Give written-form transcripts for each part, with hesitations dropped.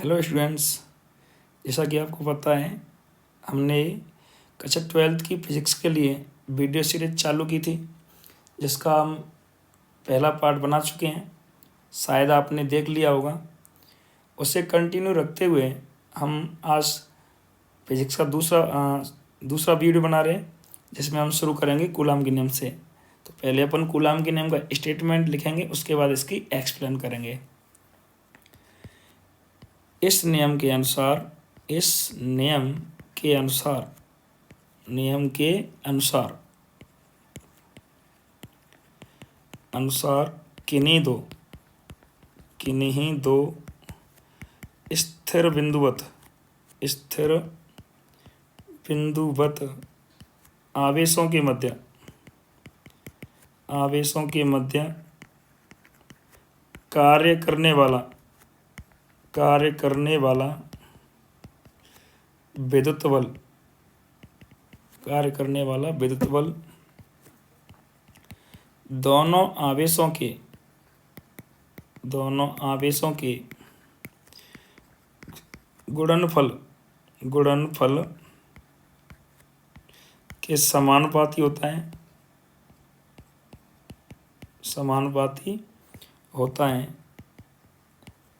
Hello students, जैसा कि आपको पता है हमने कक्षा 12th की फिज़िक्स के लिए वीडियो सीरीज चालू की थी, जिसका हम पहला पार्ट बना चुके हैं। शायद आपने देख लिया होगा। उसे कंटिन्यू रखते हुए हम आज फिज़िक्स का दूसरा वीडियो बना रहे हैं, जिसमें हम शुरू करेंगे कूलाम के नियम से। तो पहले अपन कूलाम के नियम का स्टेटमेंट लिखेंगे, उसके बाद इसकी एक्सप्लेन करेंगे। इस नियम के अनुसार किन्हीं दो स्थिर बिंदुवत आवेशों के मध्य कार्य करने वाला विद्युत बल दोनों आवेशों के गुणनफल के समानुपाती होता है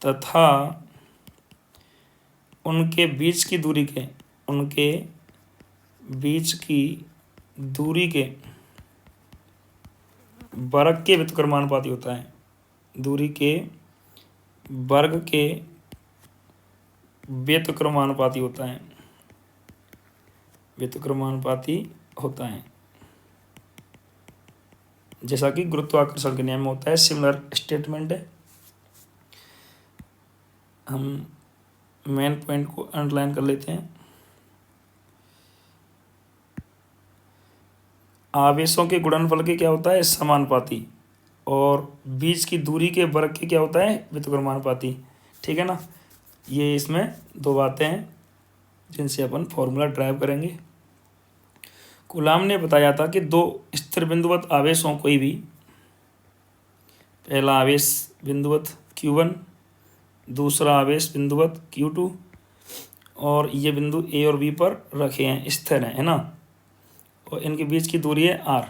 तथा उनके बीच की दूरी के वर्ग के व्युत्क्रमानुपाती होता है। दूरी के वर्ग के व्युत्क्रमानुपाती होता है, जैसा कि गुरुत्वाकर्षण के नियम में होता है। सिमिलर स्टेटमेंट है। हम मेन पॉइंट को अंडरलाइन कर लेते हैं। आवेशों के गुणनफल के क्या होता है? समानुपाती। और बीच की दूरी के वर्ग के क्या होता है? व्युत्क्रमानुपाती। ठीक है ना। ये इसमें दो बातें हैं जिनसे अपन फॉर्मूला ड्राइव करेंगे। कूलाम ने बताया था कि दो स्थिर बिंदुवत आवेश हों कोई भी। पहला आवेश बिंदुवत Q1, दूसरा आवेश बिंदुवत Q2, और ये बिंदु A और B पर रखे हैं, स्थिर हैं, है ना। और इनके बीच की दूरी है R।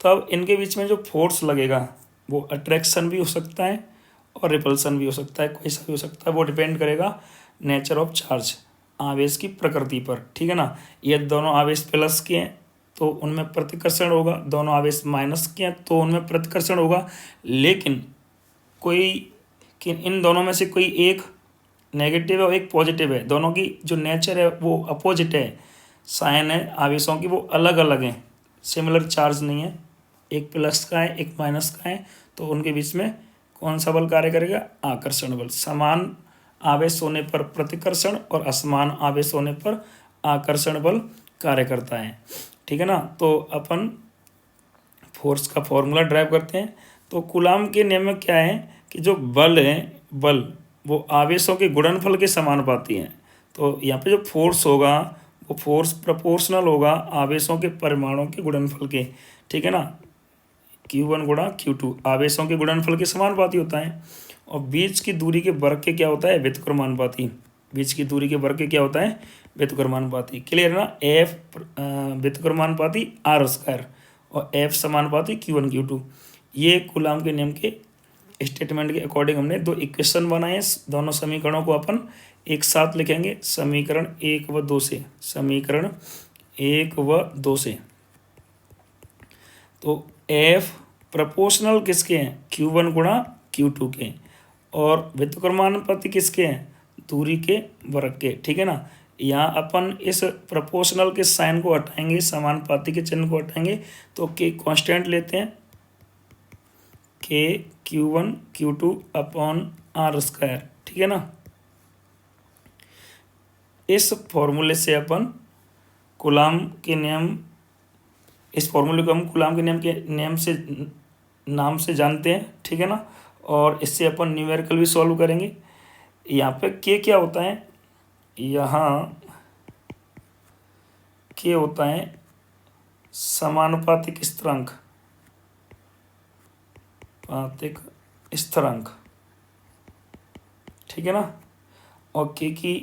तब इनके बीच में जो फोर्स लगेगा वो अट्रैक्शन भी हो सकता है और रिपल्सन भी हो सकता है, कोई सा भी हो सकता है। वो डिपेंड करेगा नेचर ऑफ चार्ज, आवेश की प्रकृति पर। ठीक है ना। ये दोनों आवेश प्लस के हैं तो उनमें प्रतिकर्षण होगा, दोनों आवेश माइनस के हैं तो उनमें प्रतिकर्षण होगा। लेकिन इन दोनों में से कोई एक नेगेटिव है और एक पॉजिटिव है। दोनों की जो नेचर है वो अपोजिट है, साइन है आवेशों की वो अलग अलग हैं, सिमिलर चार्ज नहीं है। एक प्लस का है, एक माइनस का है, तो उनके बीच में कौन सा बल कार्य करेगा? आकर्षण बल। समान आवेश होने पर प्रतिकर्षण और असमान आवेश होने पर आकर्षण बल कार्य करता है। ठीक है ना। तो अपन फोर्स का फॉर्मूला ड्राइव करते हैं। तो कूलाम के नियम में क्या है कि जो बल वो आवेशों के गुणनफल के समानुपाती हैं। तो यहाँ पे जो फोर्स होगा वो फोर्स प्रोपोर्शनल होगा आवेशों के परिमाणों के गुणनफल के। ठीक है ना। Q1 गुणा Q2 आवेशों के गुणनफल के समानुपाती होता है। और बीच की दूरी के वर्ग के क्या होता है? व्युत्क्रमानुपाती। बीच की दूरी के वर्ग के क्या होता है? व्युत्क्रमानुपाती। क्लियर है ना। F व्युत्क्रमानुपाती R² और F समानुपाती Q1 Q2। ये कूलाम के नियम के स्टेटमेंट के अकॉर्डिंग हमने दो इक्वेशन बनाए हैं। दोनों समीकरणों को अपन एक साथ लिखेंगे, समीकरण 1 व 2 से। तो F प्रोपोर्शनल किसके हैं? Q1 गुणा Q2 के। और व्युत्क्रमानुपाती किसके हैं? दूरी के वर्ग के। ठीक है ना। यहाँ अपन इस प्रोपोर्शनल के साइन को हटाएंगे, समानुपाती के चिन्ह को हटाएंगे, तो के कांस्टेंट लेते हैं, के Q1 Q2 अपॉन R²। ठीक है ना। इस फॉर्मूले से अपन कूलाम के नियम, इस फॉर्मूले को हम कूलाम के नाम से जानते हैं। ठीक है ना। और इससे अपन न्यूमेरिकल भी सॉल्व करेंगे। यहाँ पे के क्या होता है? यहाँ के होता है समानुपातिक स्थिरांक। ठीक है ना। और के की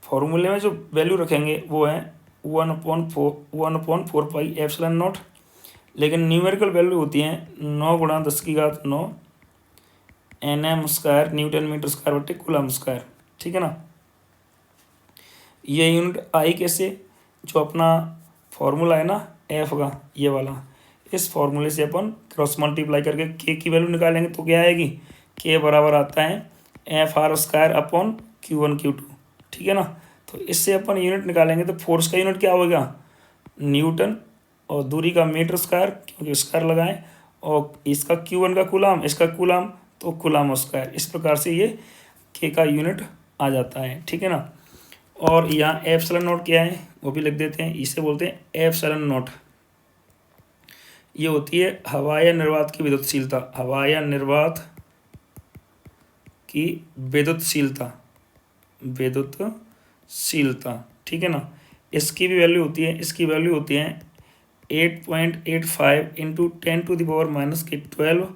फॉर्मूले में जो वैल्यू रखेंगे वो है 1/4 पाई ε0। लेकिन न्यूमेरिकल वैल्यू होती है 9 × 10⁻9 Nm² न्यूटन मीटर स्क्वायर बटे कूलम स्क्वायर। ठीक है ना। ये यूनिट आई कैसे, जो अपना फॉर्मूला है ना एफ का ये वाला, इस फॉर्मूले से अपन क्रॉस मल्टीप्लाई करके के की वैल्यू निकालेंगे तो क्या आएगी, के बराबर आता है Fr² ठीक है ना। तो इससे अपन यूनिट निकालेंगे तो फोर्स का यूनिट क्या होगा, न्यूटन, और दूरी का मीटर स्क्वायर क्योंकि स्क्वायर लगाएं, और इसका Q1 का कूलम, इसका कूलम तो कूलम स्क्वायर। इस प्रकार से ये के का यूनिट आ जाता है। ठीक है ना। और यहाँ ε0 क्या है वो भी लिख देते हैं, इसे बोलते हैं ε0। ये होती है हवा या निर्वात की विद्युतशीलता, हवा या निर्वात की विद्युतशीलता, ठीक है ना। इसकी भी वैल्यू होती है, इसकी वैल्यू होती है 8.85 × 10⁻⁻12।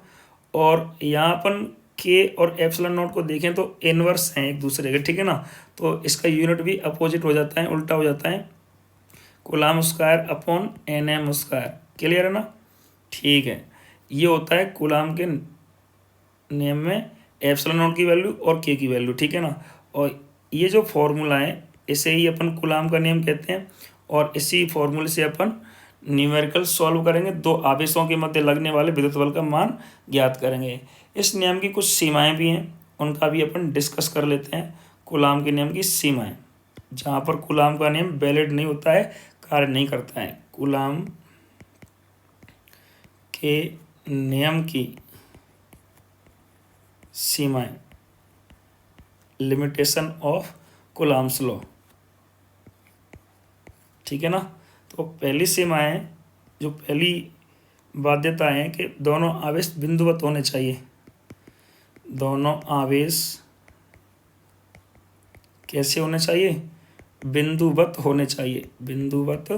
और यहाँ अपन के और ε0 को देखें तो इनवर्स हैं एक दूसरे के। ठीक है ना। तो इसका यूनिट भी अपोजिट हो जाता है, उल्टा हो जाता है, coulomb square upon Nm square. Clear है ना। ठीक है। ये होता है कूलम के नियम में ε0 की वैल्यू और के की वैल्यू। ठीक है ना। और ये जो फॉर्मूला है इसे ही अपन कूलम का नियम कहते हैं, और इसी फॉर्मूले से अपन न्यूमेरिकल सॉल्व करेंगे, दो आवेशों के मध्य लगने वाले विद्युत बल का मान ज्ञात करेंगे। इस नियम की कुछ सीमाएं भी हैं, उनका भी अपन डिस्कस कर लेते हैं। कूलम के नियम की सीमाएं, जहाँ पर कूलम का नियम वैलिड नहीं होता है, कार्य नहीं करता है। कूलम के नियम की सीमाएं, लिमिटेशन ऑफ कूलम्स लॉ। ठीक है ना। तो पहली सीमा है, जो पहली बाध्यता है कि दोनों आवेश बिंदुवत होने चाहिए। दोनों आवेश कैसे होने चाहिए, बिंदुवत होने चाहिए, बिंदुवत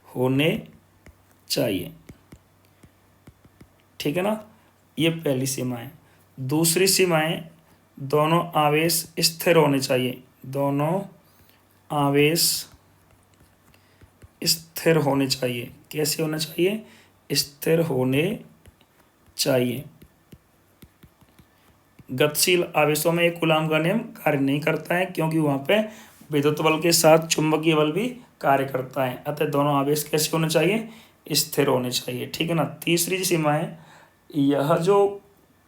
होने चाहिए। ठीक है ना। ये पहली सीमा है। दूसरी सीमा है, दोनों आवेश स्थिर होने चाहिए, दोनों आवेश स्थिर होने चाहिए। कैसे होना चाहिए, स्थिर होने चाहिए। गतिशील आवेशों में एक कूलम का नियम कार्य नहीं करता है, क्योंकि वहाँ पे विद्युत बल के साथ चुंबकीय बल भी कार्य करता है। अतः दोनों आवेश कैसे होने चाहिए, स्थिर होने चाहिए। ठीक है ना। तीसरी सीमा है, यह जो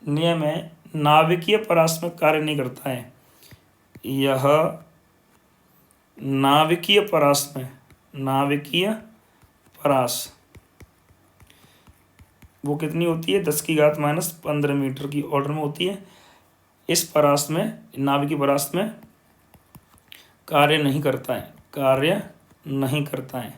नियम है नाभिकीय परास में कार्य नहीं करता है। यह नाभिकीय परास में, नाभिकीय परास वो कितनी होती है, 10⁻⁻15 मीटर की ऑर्डर में होती है। इस परास में, नाभिकीय परास में कार्य नहीं करता है, कार्य नहीं करता है।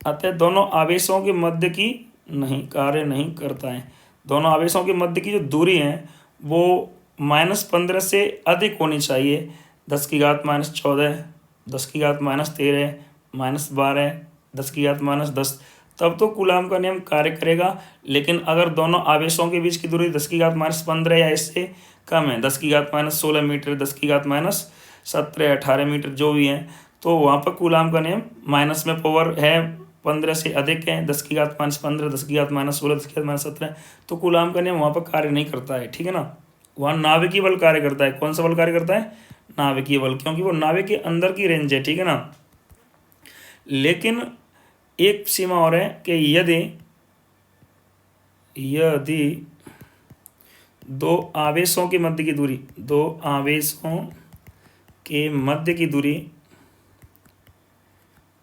अतः दोनों आवेशों के मध्य की नहीं, कार्य नहीं करता है। दोनों आवेशों के मध्य की जो दूरी है वो -15 से अधिक होनी चाहिए। 10⁻14, 10⁻13, -12, 10⁻10, तब तो कूलम का नियम कार्य करेगा। लेकिन अगर दोनों आवेशों के बीच की दूरी 10⁻15 या इससे कम है, 10⁻16 मीटर, 10⁻17, 18 मीटर जो भी है, तो वहाँ पर कूलम का नियम माइनस में पावर है 15 से अधिक है, 10⁻15, 10⁻16, 10⁻17, तो कूलम का नियम वहाँ पर कार्य नहीं करता है। ठीक है ना। वहाँ नाभिकीय बल कार्य करता है। कौन सा बल कार्य करता है, नाभिकीय बल, क्योंकि वो नाभिक के अंदर की रेंज है। ठीक है ना। लेकिन एक सीमा और है कि यदि दो आवेशों के मध्य की दूरी, दो आवेशों के मध्य की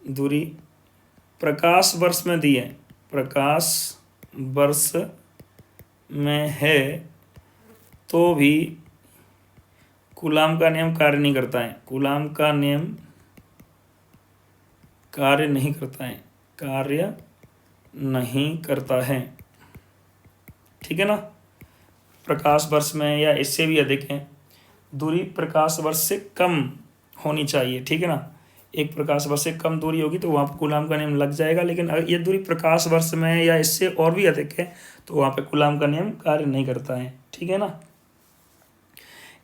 दूरी प्रकाश वर्ष में दी है, प्रकाश वर्ष में है, तो भी कूलम का नियम कार्य नहीं करता है। कूलम का नियम कार्य नहीं करता है, कार्य नहीं करता है। ठीक है ना। प्रकाश वर्ष में या इससे भी अधिक है, दूरी प्रकाश वर्ष से कम होनी चाहिए। ठीक है ना। एक प्रकाश वर्ष से कम दूरी होगी तो वहाँ पर कूलम का नियम लग जाएगा। लेकिन अगर ये दूरी प्रकाश वर्ष में या इससे और भी अधिक है तो वहाँ पे कूलम का नियम कार्य नहीं करता है। ठीक है ना।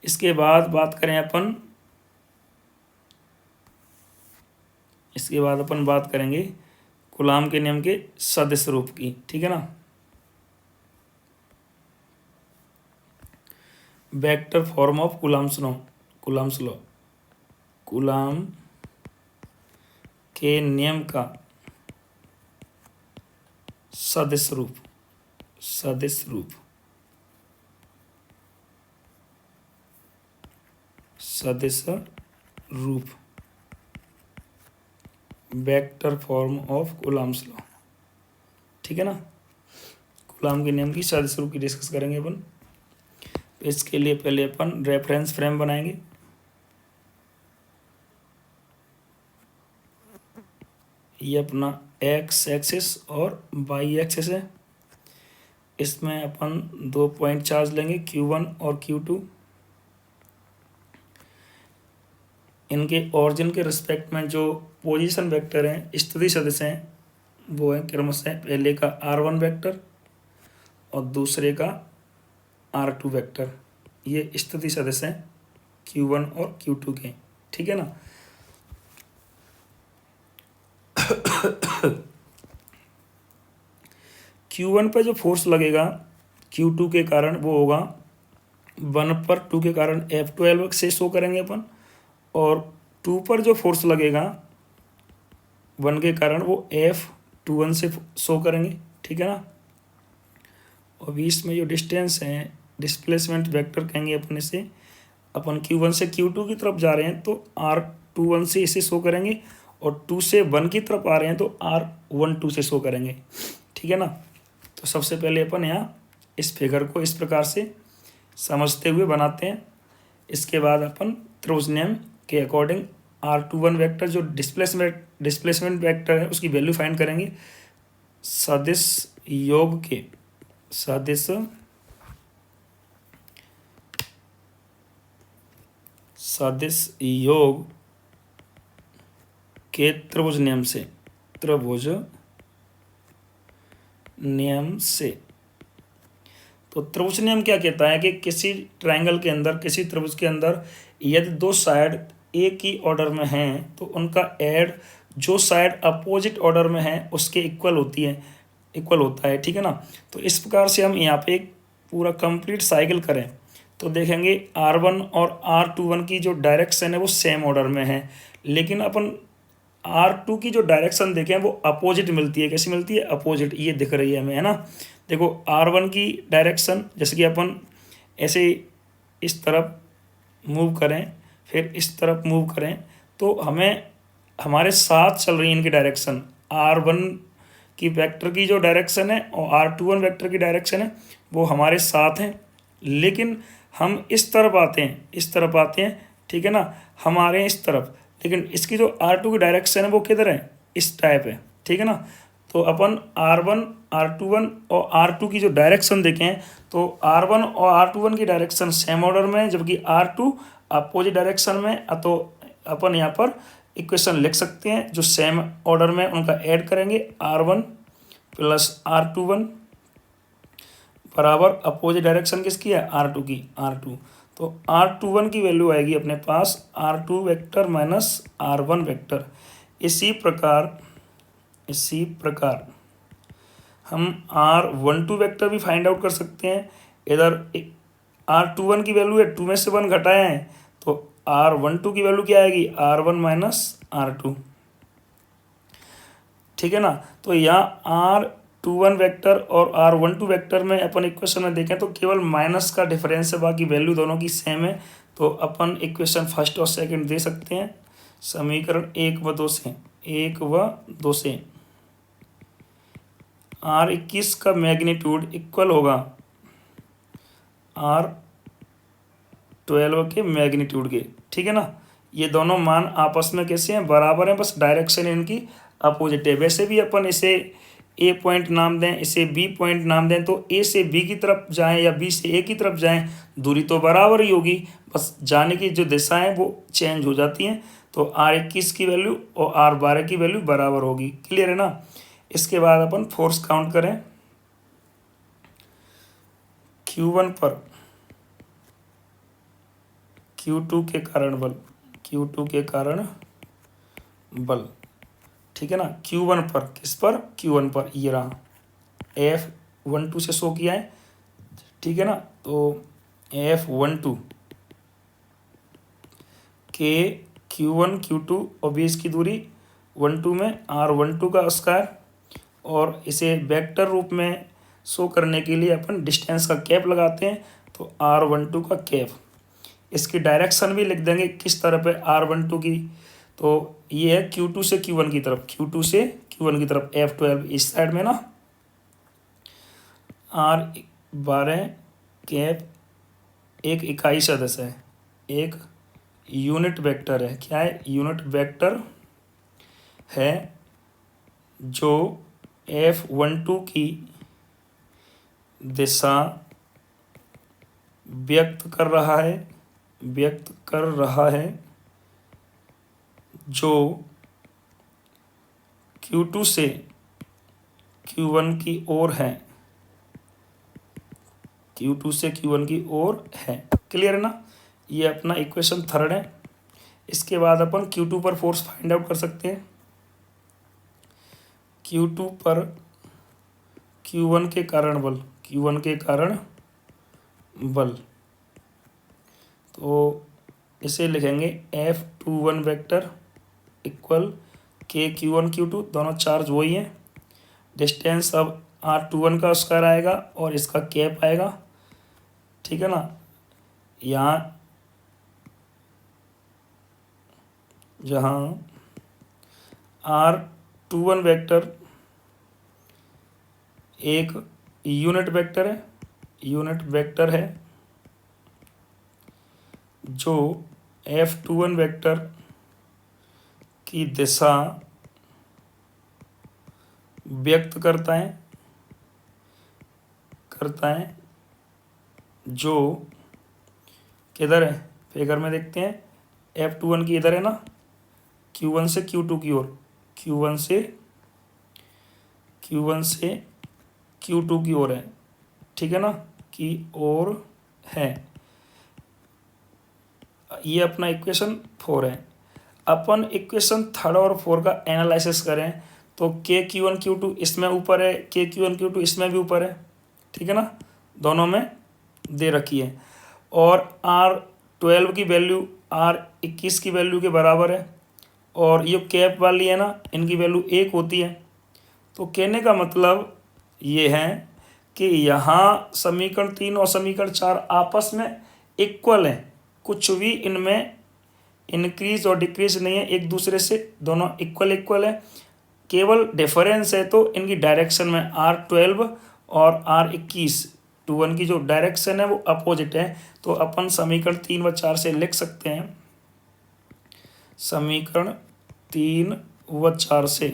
इसके बाद बात करें अपन, इसके बाद अपन बात करेंगे कूलाम के नियम के सदिश रूप की, ठीक है ना। Vector form of coulombs law, coulombs law, coulomb के नियम का सदिश रूप, सदिश रूप, सदिश रूप, vector form of coulombs law, ठीक है ना। कूलाम के नियम की सदिश रूप की डिस्कस करेंगे अपन। इसके लिए पहले अपन रेफरेंस फ्रेम बनाएंगे। ये अपना एक्स एक्सिस और वाई एक्सिस है। इसमें अपन 2 पॉइंट चार्ज लेंगे Q1 और Q2। इनके ऑरिजिन के रिस्पेक्ट में जो पोजीशन वेक्टर हैं, स्थिति सदिश हैं, वो है क्रमशः पहले का R1 वेक्टर और दूसरे का R2 वेक्टर। ये स्थिति सदिश हैं Q1 और Q2 के, ठीक है ना। Q1 पर जो फोर्स लगेगा Q2 के कारण वो होगा 1 पर 2 के कारण F12 से शो करेंगे अपन, और 2 पर जो फोर्स लगेगा 1 के कारण वो F21 से शो करेंगे, ठीक है ना। और बीच में जो डिस्टेंस है, डिस्प्लेसमेंट वेक्टर कहेंगे अपन इसे। अपन Q1 से Q2 की तरफ जा रहे हैं तो R21 से इसे शो करेंगे, और 2 से 1 की तरफ आ रहे हैं तो R12 से शो करेंगे, ठीक है ना। तो सबसे पहले अपन यहाँ इस फिगर को इस प्रकार से समझते हुए बनाते हैं। इसके बाद अपन त्रिभुज नियम के अकॉर्डिंग R21 वेक्टर जो डिस्प्लेसमेंट वेक्टर है उसकी वैल्यू फाइंड करेंगे। सदिश योग के, सदिश योग के त्रिभुज नियम से, त्रिभुज नियम से। तो त्रिभुज नियम क्या कहता है कि किसी ट्रायंगल के अंदर, किसी त्रिभुज के अंदर यदि 2 साइड एक ही ऑर्डर में हैं तो उनका एड जो साइड अपोजिट ऑर्डर में है उसके इक्वल होती है, इक्वल होता है, ठीक है ना। तो इस प्रकार से हम यहाँ पे एक पूरा कंप्लीट साइकिल करें तो देखेंगे R1 और R21 की जो डायरेक्शन है वो सेम ऑर्डर में है, लेकिन अपन R2 की जो डायरेक्शन देखें वो अपोजिट मिलती है। कैसी मिलती है? अपोजिट। ये दिख रही है हमें, है ना। देखो R1 की डायरेक्शन जैसे कि अपन ऐसे इस तरफ मूव करें, फिर इस तरफ मूव करें, तो हमें हमारे साथ चल रही है इनकी डायरेक्शन। R1 की वेक्टर की जो डायरेक्शन है और R21 वेक्टर की डायरेक्शन है वो हमारे साथ हैं, लेकिन हम इस तरफ आते हैं, इस तरफ आते हैं, ठीक है ना, हमारे इस तरफ, लेकिन इसकी जो R2 की डायरेक्शन है वो किधर है? इस टाइप है, ठीक है ना। तो अपन R1, R21 और R2 की जो डायरेक्शन देखें तो R1 और R21 की डायरेक्शन सेम ऑर्डर में है, जबकि R2 अपोजिट डायरेक्शन में। तो अपन यहाँ पर इक्वेशन लिख सकते हैं जो सेम ऑर्डर में उनका ऐड करेंगे, R1 प्लस R21 बराबर अपोजिट डायरेक्शन किसकी है? R2 की, R2। तो R21 की वैल्यू आएगी अपने पास R2 vector minus R1 vector. इसी प्रकार हम R12 वेक्टर भी फाइंड आउट कर सकते हैं। इधर R21 की वैल्यू है, 2 में से 1 घटाए हैं तो R12 की वैल्यू क्या आएगी? R1 माइनस R2, ठीक है ना। तो यहाँ R21 वेक्टर और R12 वेक्टर में अपन इक्वेशन में देखें तो केवल माइनस का डिफरेंस है, बाकी वैल्यू दोनों की सेम है। तो अपन इक्वेशन फर्स्ट और सेकंड दे सकते हैं समीकरण 1 व 2 से, 1 व 2 से। R21 का मैग्नीट्यूड इक्वल होगा R12 के मैग्नीट्यूड के, ठीक है ना। ये दोनों मान आपस में कैसे हैं? बराबर हैं, बस डायरेक्शन इनकी अपोजिट है। वैसे भी अपन इसे A पॉइंट नाम दें, इसे B पॉइंट नाम दें, तो A से B की तरफ जाएं या B से A की तरफ जाएं, दूरी तो बराबर ही होगी, बस जाने की जो दिशा है वो चेंज हो जाती हैं। तो R21 की वैल्यू और R12 की वैल्यू बराबर होगी। क्लियर है ना। इसके बाद अपन फोर्स काउंट करें। Q1 पर Q2 के कारण बल, Q2 के कारण बल, ठीक है ना। Q1 पर, किस पर, Q1 पर, ये रहा F12 से शो किया है, ठीक है ना। तो F12 के Q1 Q2 और बेस की दूरी 12 में R12 का स्क्वायर, और इसे वेक्टर रूप में शो करने के लिए अपन डिस्टेंस का कैप लगाते हैं, तो R12 का कैप। इसकी डायरेक्शन भी लिख देंगे किस तरफ है R12 की, तो ये है Q2 से Q1 की तरफ, Q2 से Q1 की तरफ, F12 इस साइड में ना, R12 कैप एक इकाई सदस्य है, एक यूनिट वेक्टर है। क्या है, यूनिट वेक्टर है जो F12 की दिशा व्यक्त कर रहा है, जो Q2 से Q1 की ओर है, Q2 से Q1 की ओर है। क्लियर है ना, ये अपना इक्वेशन थर्ड है। इसके बाद अपन Q2 पर फोर्स फाइंड आउट कर सकते हैं। Q2 पर Q1 के कारण बल, Q1 के कारण बल, तो इसे लिखेंगे F21 वेक्टर इक्वल के Q1 Q2, दोनों चार्ज वही हैं। डिस्टेंस अब R21 का स्क्वायर आएगा और इसका कैप आएगा, ठीक है ना। यहाँ जहाँ R21 वेक्टर एक यूनिट वेक्टर है जो F21 वेक्टर की दिशा व्यक्त करता है, जो किधर है, फिगर में देखते हैं। F21 की इधर है ना, Q1 से Q2 की ओर, Q1 से Q2 की ओर है, ठीक है ना, की ओर है। ये अपना इक्वेशन 4 है। अपन इक्वेशन थर्ड और 4 का एनालिसिस करें तो के Q1 Q2 इसमें ऊपर है, के Q1 Q2 इसमें भी ऊपर है, ठीक है ना, दोनों में दे रखी है। और R12 की वैल्यू R21 की वैल्यू के बराबर है, और ये कैप वाली है ना, इनकी वैल्यू 1 होती है। तो कहने का मतलब ये है कि यहाँ समीकरण 3 और समीकरण 4 आपस में इक्वल हैं, कुछ भी इनमें इंक्रीज और डिक्रीज नहीं है, एक दूसरे से दोनों इक्वल है। केवल डिफरेंस है तो इनकी डायरेक्शन में R12 और R21 21 की जो डायरेक्शन है वो अपोजिट है। तो अपन समीकरण 3 व 4 से लिख सकते हैं, समीकरण 3 व 4 से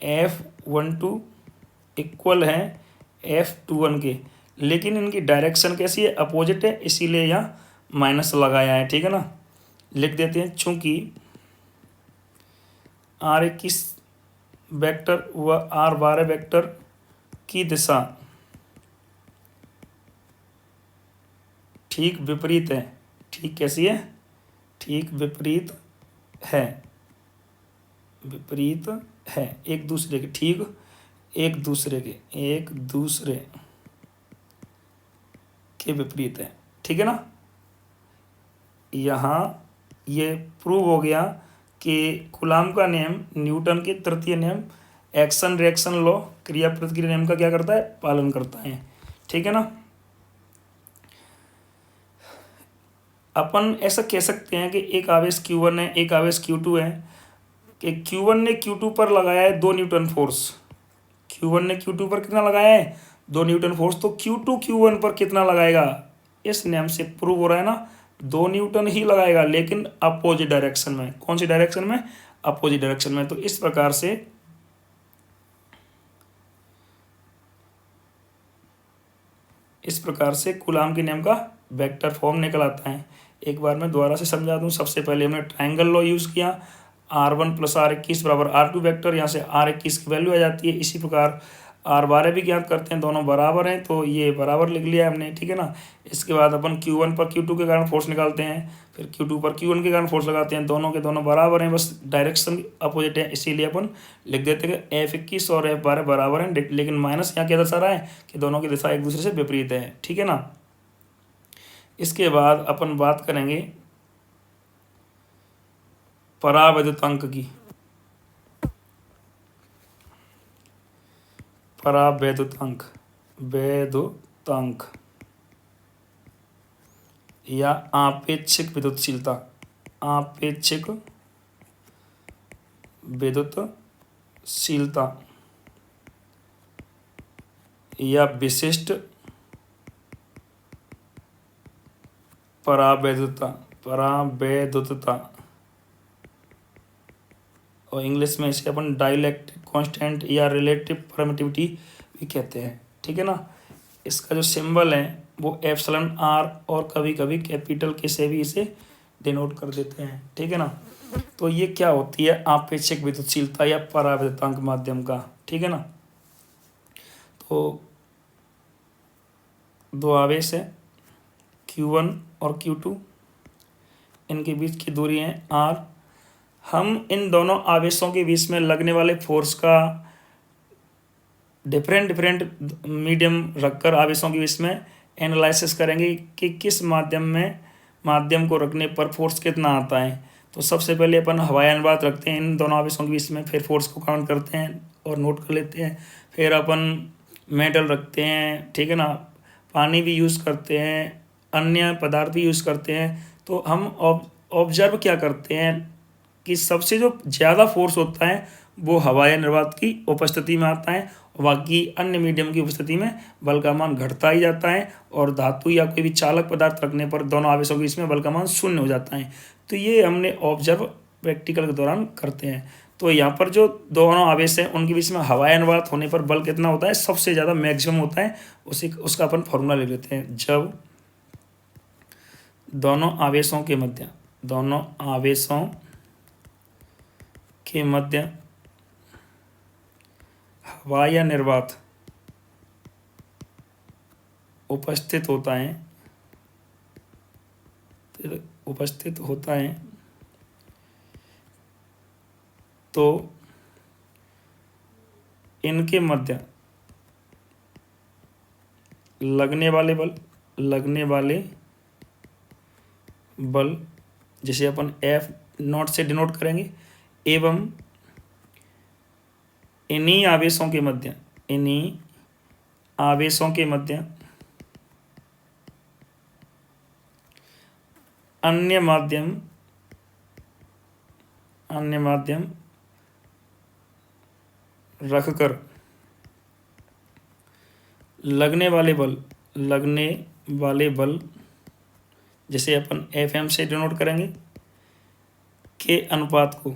F12 इक्वल है F21 के, लेकिन इनकी डायरेक्शन कैसी है, अपोजिट है, इसीलिए यहाँ माइनस लगाया है, ठीक है ना। लिख देते हैं, चूंकि R21 वेक्टर व R12 वेक्टर की दिशा ठीक विपरीत है, ठीक कैसी है, ठीक विपरीत है, एक दूसरे के, ठीक एक दूसरे के विपरीत है, ठीक है ना। यहाँ ये प्रूव हो गया कि कूलाम का नियम, न्यूटन के तृतीय नियम, एक्शन रिएक्शन लॉ, क्रिया प्रतिक्रिया नियम का क्या करता है, पालन करता है, ठीक है ना। अपन ऐसा कह सकते हैं कि एक आवेश Q1 है, एक आवेश Q2 है, कि Q1 ने Q2 पर लगाया है 2 न्यूटन फोर्स, Q1 ने Q2 पर कितना लगाया है, 2 न्यूटन फोर्स, तो Q2 Q1 पर कितना लगाएगा, इस नियम से प्रूव हो रहा है ना, 2 न्यूटन ही लगाएगा, लेकिन अपोजिट डायरेक्शन में। कौन सी डायरेक्शन में, अपोजिट डायरेक्शन में। तो इस प्रकार से कूलाम के नियम का वेक्टर फॉर्म निकल आता है। एक बार मैं दोबारा से समझा दूं। सबसे पहले हमने ट्रायंगल लॉ यूज़ किया, R1 + R21 = R2 वेक्टर, यहाँ से R21 की वैल्यू आ जाती है। इसी प्रकार आर बारह भी ज्ञात करते हैं, दोनों बराबर हैं तो ये बराबर लिख लिया हमने, ठीक है ना। इसके बाद अपन Q1 पर Q2 के कारण फोर्स निकालते हैं, फिर Q2 पर Q1 के कारण फोर्स लगाते हैं, दोनों के दोनों बराबर हैं, बस डायरेक्शन अपोजिट है, इसीलिए अपन लिख देते हैं कि F21 और F12 बराबर हैं, लेकिन माइनस यहाँ क्या दर्शा रहा है कि दोनों की दिशा एक दूसरे से विपरीत है, ठीक है ना। इसके बाद अपन बात करेंगे परावैद्युतांक की। परावैद्युतांक, वैद्युतांक या आपेक्षिक विद्युतशीलता, आपेक्षिक विद्युतशीलता या विशिष्ट परावैद्युता, परावैद्युतता, और इंग्लिश में इसे अपन डाइलेक्ट्रिक कांस्टेंट या रिलेटिव परमिटिविटी भी कहते हैं, ठीक है ना। इसका जो सिंबल है वो एप्सिलॉन आर और कभी कभी कैपिटल के से भी इसे डिनोट कर देते हैं, ठीक है ना। तो ये क्या होती है आपेक्षिक विद्युतशीलता या परावैद्युतांक माध्यम का, ठीक है ना। तो दो आवेश है Q1 और Q2, इनके बीच की दूरी है R। हम इन दोनों आवेशों के बीच में लगने वाले फोर्स का डिफरेंट मीडियम रखकर आवेशों के बीच में एनालिसिस करेंगे कि किस माध्यम को रखने पर फोर्स कितना आता है। तो सबसे पहले अपन हवाई अनुपात रखते हैं इन दोनों आवेशों के बीच में, फिर फोर्स को काउंट करते हैं और नोट कर लेते हैं। फिर अपन मेटल रखते हैं, ठीक है ना, पानी भी यूज़ करते हैं, अन्य पदार्थ भी यूज़ करते हैं। तो हम ऑब्जर्व क्या करते हैं कि सबसे जो ज़्यादा फोर्स होता है वो हवाई निर्वात की उपस्थिति में आता है, बाकी अन्य मीडियम की उपस्थिति में बल का मान घटता ही जाता है, और धातु या कोई भी चालक पदार्थ रखने पर दोनों आवेशों के बीच में बल का मान शून्य हो जाता है। तो ये हमने ऑब्जर्व प्रैक्टिकल के दौरान करते हैं। तो यहाँ पर जो दोनों आवेश हैं उनके बीच में हवाई अनुवात होने पर बल कितना होता है, सबसे ज़्यादा मैक्सिमम होता है, उसका अपन फॉर्मूला ले लेते हैं। जब दोनों आवेशों के मध्य हवाई निर्वात उपस्थित होता है तो इनके मध्य लगने वाले बल जिसे अपन F0 से डिनोट करेंगे, एवं इन्हीं आवेशों के मध्य अन्य माध्यम रखकर लगने वाले बल जिसे अपन FM से डिनोट करेंगे के अनुपात को,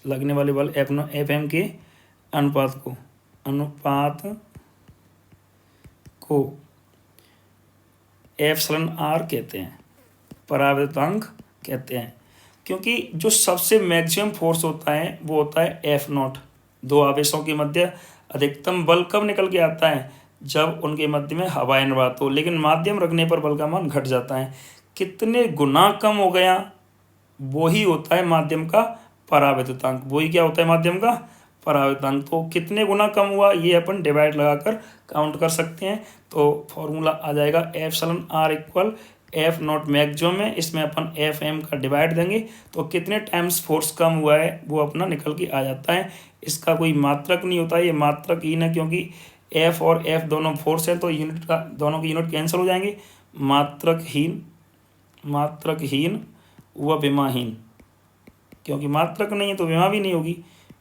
लगने वाले बल FM के अनुपात को एप्सिलॉन R कहते हैं, परावैद्युतांक कहते हैं। क्योंकि जो सबसे मैक्सिमम फोर्स होता है वो होता है F0। दो आवेशों के मध्य अधिकतम बल कब निकल के आता है, जब उनके मध्य में हवाई अनुपात हो, लेकिन माध्यम रखने पर बल का मान घट जाता है। कितने गुना कम हो गया, वो ही होता है माध्यम का परावैद्युतांक। वही क्या होता है माध्यम का परावैद्युतांक। तो कितने गुना कम हुआ ये अपन डिवाइड लगाकर काउंट कर सकते हैं। तो फॉर्मूला आ जाएगा epsilon R equal F0 maximum है, इसमें अपन FM का डिवाइड देंगे तो कितने टाइम्स फोर्स कम हुआ है वो अपना निकल के आ जाता है। इसका कोई मात्रक नहीं होता, ये मात्रकहीन है, क्योंकि F और F दोनों फोर्स है तो यूनिट का दोनों के यूनिट कैंसिल हो जाएंगे। मात्रकहीन व विमाहीन, क्योंकि मात्रक नहीं है तो विमा भी नहीं होगी,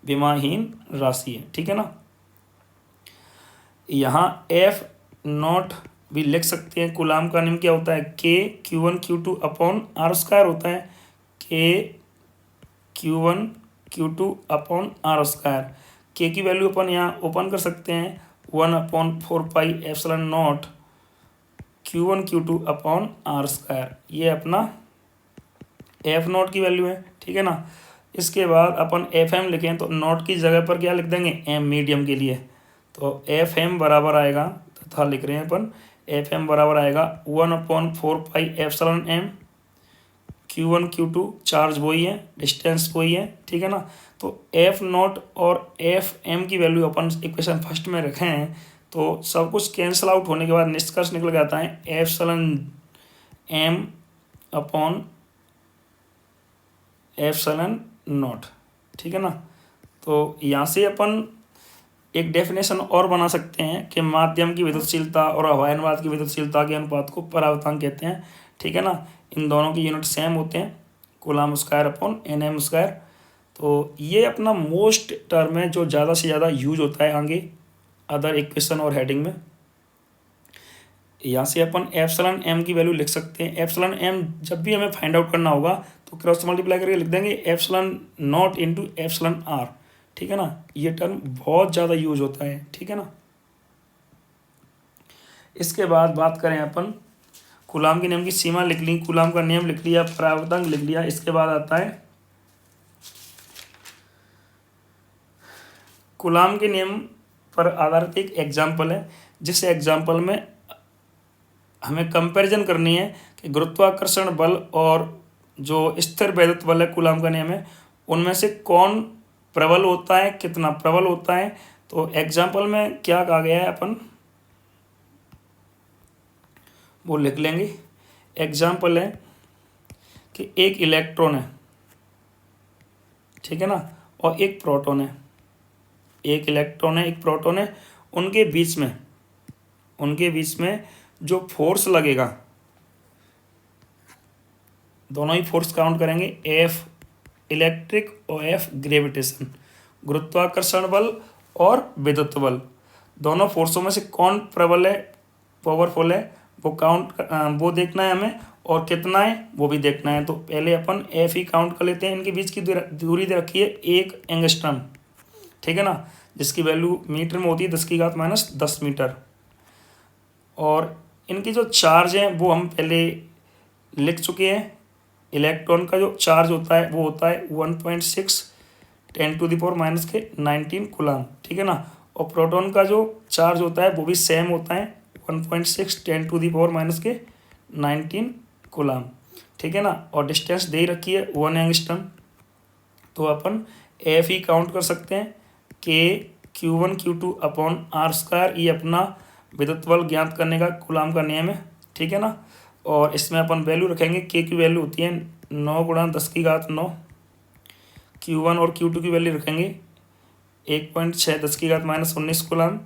विमाहीन राशि है, ठीक है ना। यहाँ F0 भी लिख सकते हैं। कूलाम का नियम क्या होता है, K Q1 Q2 upon R square होता है, K Q1 Q2 upon R square. K की वैल्यू अपन यहाँ ओपन कर सकते हैं 1/4 epsilon not Q1 Q2 upon R square, ये अपना F0 की वैल्यू है, ठीक है ना। इसके बाद अपन FM लिखें तो नॉट की जगह पर क्या लिख देंगे M मीडियम के लिए, तो एफ एम बराबर आएगा, तथा लिख रहे हैं अपन, एफ एम बराबर आएगा 1/4 pi epsilon M. Q1 Q2 charge वही है, डिस्टेंस वही है, ठीक है ना। तो एफ नॉट और एफ एम की वैल्यू अपन इक्वेशन फर्स्ट में रखे हैं, तो सब कुछ कैंसिल आउट होने के बाद निष्कर्ष निकल जाता है epsilon m upon epsilon naught, ठीक है ना। तो यहाँ से अपन एक डेफिनेशन और बना सकते हैं कि माध्यम की विद्युतशीलता और आव्हायनवाद की विद्युतशीलता के अनुपात को परावर्तनांक कहते हैं, ठीक है ना। इन दोनों के यूनिट सेम होते हैं, coulomb square upon N square. तो ये अपना मोस्ट टर्म है जो ज़्यादा से ज़्यादा यूज होता है आगे अदर इक्वेशन और हेडिंग में। यहाँ से अपन एप्सिलॉन एम की वैल्यू लिख सकते हैं। एप्सिलॉन एम जब भी हमें फाइंड आउट करना होगा तो क्रॉस मल्टीप्लाई करके लिख देंगे epsilon naught into epsilon r, ठीक है ना। ये टर्म बहुत ज़्यादा यूज होता है, ठीक है ना। इसके बाद बात करें अपन, कूलम के नियम की सीमा लिख ली, कूलम का नियम लिख लिया, परावर्तनांक लिख लिया। इसके बाद आता है कूलम के नियम पर आधारित एक एग्जाम्पल है, जिस एग्जाम्पल में हमें कंपैरिजन करनी है कि गुरुत्वाकर्षण बल और जो स्थिर वैद्युत बल है कूलम का नियम है, उनमें से कौन प्रबल होता है, कितना प्रबल होता है। तो एग्जाम्पल में क्या कहा गया है अपन वो लिख लेंगे। एग्जाम्पल है कि एक इलेक्ट्रॉन है, ठीक है ना, और एक प्रोटॉन है। एक इलेक्ट्रॉन है, एक प्रोटॉन है, उनके बीच में जो फोर्स लगेगा, दोनों ही फोर्स काउंट करेंगे, एफ इलेक्ट्रिक और एफ ग्रेविटेशन, गुरुत्वाकर्षण बल और विद्युत बल। दोनों फोर्सों में से कौन प्रबल है, पावरफुल है, वो देखना है हमें, और कितना है वो भी देखना है। तो पहले अपन एफ ही काउंट कर लेते हैं। इनके बीच की दूरी रखी है 1 एंगस्ट्रम, ठीक है ना, जिसकी वैल्यू मीटर में होती है 10⁻⁻10 मीटर। और इनकी जो चार्ज है वो हम पहले लिख चुके हैं। इलेक्ट्रॉन का जो चार्ज होता है वो होता है 1.6 10⁻⁻19 कूलम, ठीक है ना। और प्रोटॉन का जो चार्ज होता है वो भी सेम होता है 1.6 10⁻⁻19 कूलम, ठीक है ना। और डिस्टेंस दे रखी है 1 एंगस्ट्रम। तो अपन एफ ही काउंट कर सकते हैं के Q1 Q2 upon r square, ये अपना विद्युत बल ज्ञात करने का कूलम का नियम है, ठीक है ना। और इसमें अपन वैल्यू रखेंगे, के की वैल्यू होती है 9 × 10⁹। Q1 और Q2 की वैल्यू रखेंगे 1.6 10⁻⁻19 कूलम।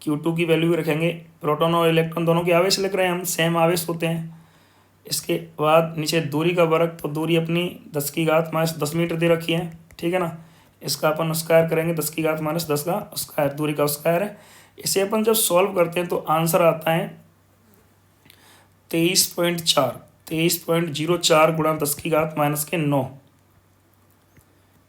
Q2 की वैल्यू भी रखेंगे, प्रोटॉन और इलेक्ट्रॉन दोनों के आवेश लिख रहे हैं हम, सेम आवेश होते हैं। इसके बाद नीचे दूरी का वर्ग, तो दूरी अपनी 10⁻10 मीटर दे रखी है, ठीक है ना। इसका अपन स्क्वायर करेंगे 10⁻10 का स्क्वायर, दूरी का स्क्वायर है। इसे अपन जब सॉल्व करते हैं तो आंसर आता है 23.04 × 10⁻9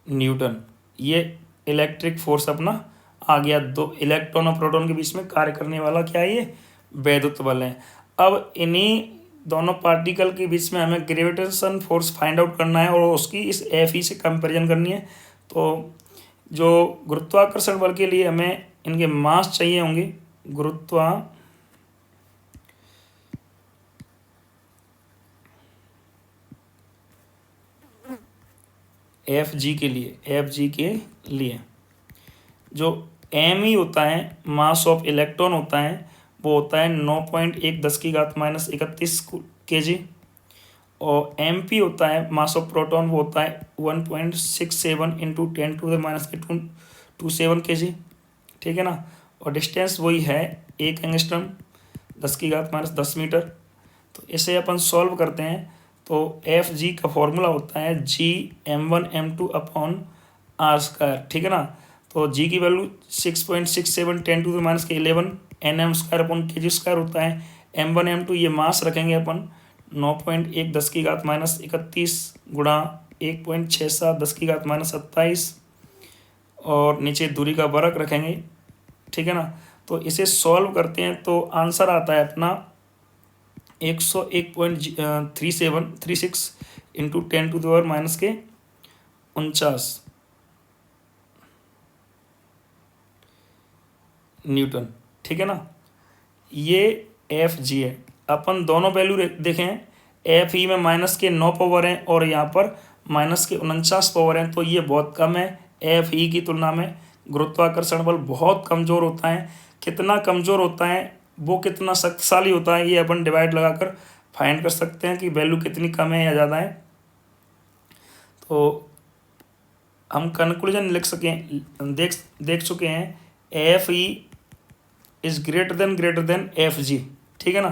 न्यूटन। ये इलेक्ट्रिक फोर्स अपना आ गया। दो इलेक्ट्रॉन और प्रोटॉन के बीच में कार्य करने वाला क्या है, ये वैद्युत बल है। अब इन्हीं दोनों पार्टिकल के बीच में हमें ग्रेविटेशन फोर्स फाइंड आउट करना है और उसकी इस एफ ई से कंपेरिजन करनी है। तो जो गुरुत्वाकर्षण बल के लिए हमें इनके मास चाहिए होंगे, एफ जी के लिए जो एम ही होता है, मास ऑफ इलेक्ट्रॉन होता है, वो होता है 9.1 10⁻31 kg। और एम पी होता है मास ऑफ प्रोटॉन, वो होता है 1.67 × 10⁻27 kg, ठीक है ना। और डिस्टेंस वही है 1 एंगस्ट्रम 10⁻10 मीटर। तो इसे अपन सॉल्व करते हैं तो एफ जी का फॉर्मूला होता है G m1m2 upon r square, ठीक है ना। तो जी की value 6.67 10⁻11 nm square upon kg square होता है। m1 m2 ये मास रखेंगे अपन 9.1 10⁻31 गुणा 1.67 10⁻27 और नीचे दूरी का वर्ग रखेंगे, ठीक है ना। तो इसे सॉल्व करते हैं तो आंसर आता है अपना 101.36 × 10⁻⁻49 न्यूटन। ठीक है ना, ये एफ जी है। अपन दोनों वैल्यू देखें, एफ ई में -9 पावर हैं और यहाँ पर -49 पावर हैं, तो ये बहुत कम है एफ ई की तुलना में। गुरुत्वाकर्षण बल बहुत कमज़ोर होता है। कितना कमज़ोर होता है, वो कितना शक्तिशाली होता है, ये अपन डिवाइड लगाकर फाइंड कर सकते हैं कि वैल्यू कितनी कम है या ज़्यादा है। तो हम कंक्लूजन लिख सकें, देख चुके हैं, F E is greater than F G. ठीक है ना,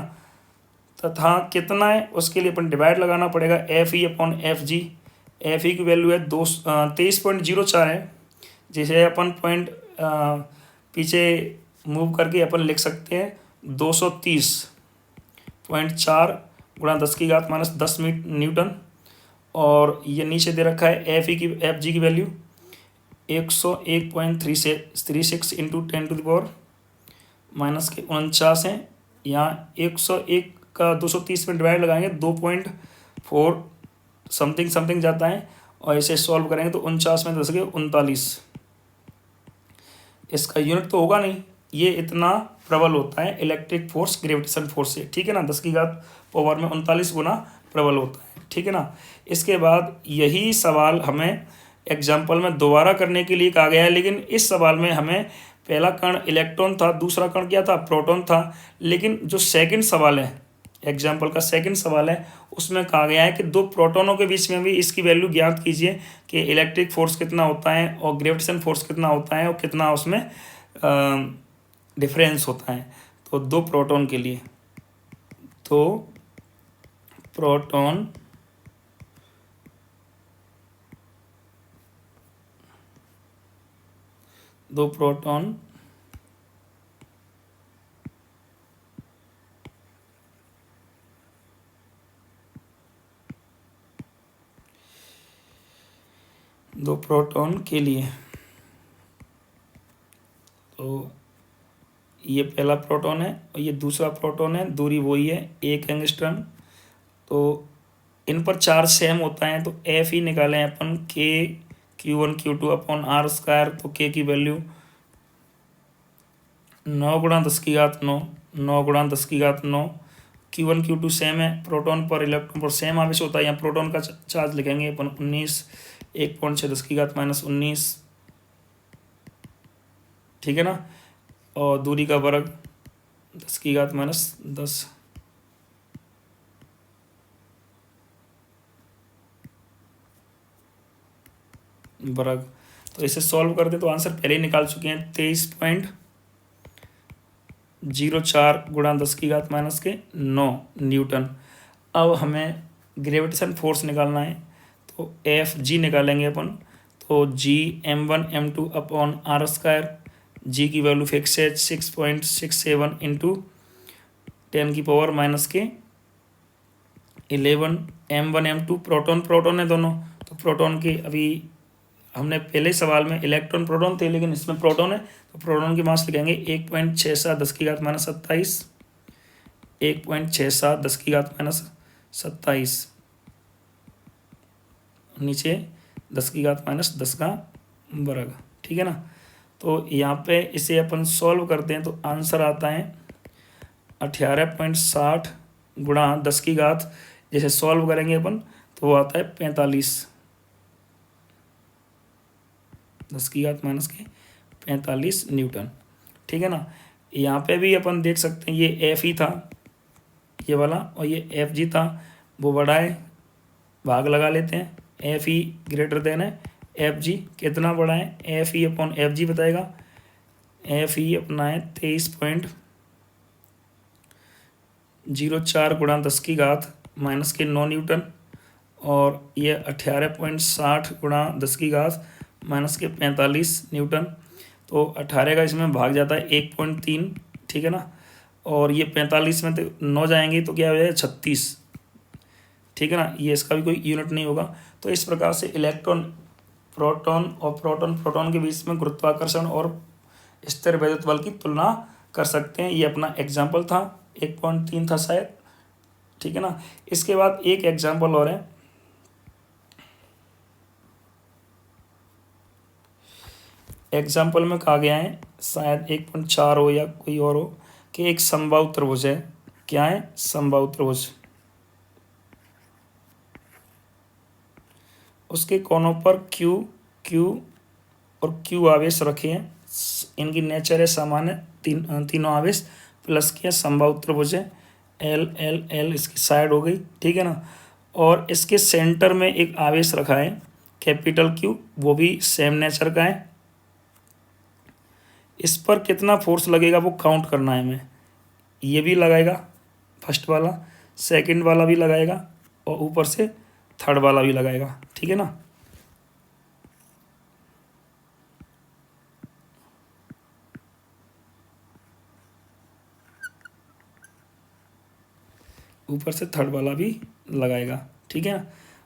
तथा कितना है उसके लिए अपन डिवाइड लगाना पड़ेगा, एफ ई अपॉन एफ जी। एफ ई की वैल्यू है 23.04 है, जिसे अपन पॉइंट पीछे मूव करके अपन लिख सकते हैं 230.4 गुणा 10⁻10 न्यूटन। और ये नीचे दे रखा है एफ जी की वैल्यू 101.36 इंटू 10⁻⁻49 है। यहाँ 101 का 230 में डिवाइड लगाएंगे 2.4 समथिंग जाता है, और इसे सॉल्व करेंगे तो 49 में 10⁻39। इसका यूनिट तो होगा नहीं, ये इतना प्रबल होता है इलेक्ट्रिक फोर्स ग्रेविटेशन फोर्स से। ठीक है ना, 10⁻⁻39 गुना प्रबल होता है। ठीक है ना, इसके बाद यही सवाल हमें एग्जाम्पल में दोबारा करने के लिए कहा गया है, लेकिन इस सवाल में हमें पहला कण इलेक्ट्रॉन था, दूसरा कण क्या था, प्रोटॉन था। लेकिन जो सेकंड सवाल है, एग्जाम्पल का सेकंड सवाल है, उसमें कहा गया है कि दो प्रोटॉनों के बीच में भी इसकी वैल्यू ज्ञात कीजिए कि इलेक्ट्रिक फोर्स कितना होता है और ग्रेविटेशन फोर्स कितना होता है और कितना उसमें डिफरेंस होता है। तो दो प्रोटॉन के लिए, तो प्रोटॉन दो प्रोटॉन के लिए, तो ये पहला प्रोटॉन है और ये दूसरा प्रोटॉन है, दूरी वही है 1 एंगस्ट्रॉम। तो इन पर चार्ज सेम होता है, तो एफ ही निकालें अपन के Q1 Q2 upon r square. तो के की वैल्यू 9 गुणा 10⁻9, 9 गुणा 10⁻9। Q1 Q2 सेम है, प्रोटॉन पर इलेक्ट्रॉन पर सेम आवेश होता है। यहाँ प्रोटॉन का चार्ज लिखेंगे अपन 19, 1.6 10⁻−19। ठीक है ना, और दूरी का वर्ग 10⁻−10। वर्ग। तो इसे सॉल्व कर दे तो आंसर पहले ही निकाल चुके हैं, 23.04 गुणा 10⁻⁻9 न्यूटन। अब हमें ग्रेविटेशन फोर्स निकालना है, तो एफ जी निकालेंगे अपन। तो G m1 m2 upon r square. G की वैल्यू फिक्स है 6.67 इंटू 10⁻⁻11। m1 m2 प्रोटॉन है दोनों, तो प्रोटॉन के अभी हमने पहले सवाल में इलेक्ट्रॉन प्रोटॉन थे, लेकिन इसमें प्रोटॉन है, तो प्रोटॉन की मास लिखेंगे 1.67 10⁻⁻27। 1.67 10⁻⁻27, नीचे 10⁻⁻10 का वर्ग। ठीक है ना, तो यहाँ पे इसे अपन सॉल्व करते हैं तो आंसर आता है 18.60 गुणा 10⁻, जैसे सॉल्व करेंगे अपन तो वो आता है 45, 10⁻⁻45 न्यूटन। ठीक है ना, यहाँ पे भी अपन देख सकते हैं, ये एफ ई था ये वाला और ये एफ जी था, वो बड़ा है, भाग लगा लेते हैं। एफ ई ग्रेटर देन है एफ जी, कितना बड़ा है, F E upon F G बताएगा। एफ ई अपना है 23.04 गुणा 10⁻⁻9 न्यूटन, और ये 18.60 गुणा 10⁻⁻45 न्यूटन। तो 18 का इसमें भाग जाता है 1.3। ठीक है ना, और ये 45 में तो 9 जाएंगे तो क्या हो जाएगा 36। ठीक है ना, ये इसका भी कोई यूनिट नहीं होगा। तो इस प्रकार से इलेक्ट्रॉन प्रोटॉन और प्रोटॉन के बीच में गुरुत्वाकर्षण और स्थिर वैद्युत बल की तुलना कर सकते हैं। ये अपना एग्जाम्पल था, 1.3 था शायद। ठीक है ना, इसके बाद एक एग्जाम्पल और है, एग्जाम्पल में कहा गया है, शायद 1.4 हो या कोई और हो, कि एक समबाहु त्रिभुज है। क्या है? समबाहु त्रिभुज। उसके कोनों पर क्यू क्यू और क्यू आवेश रखे हैं। इनकी नेचर है समान है, तीनों आवेश प्लस किया, समबाहु त्रिभुज है। एल एल एल इसकी साइड हो गई, ठीक है ना। और इसके सेंटर में एक आवेश रखा है कैपिटल क्यू, वो भी सेम नेचर का है। इस पर कितना फोर्स लगेगा वो काउंट करना है हमें। ये भी लगाएगा फर्स्ट वाला, सेकंड वाला भी लगाएगा, और ऊपर से थर्ड वाला भी लगाएगा, ठीक है ना। ऊपर से थर्ड वाला भी लगाएगा, ठीक है ना।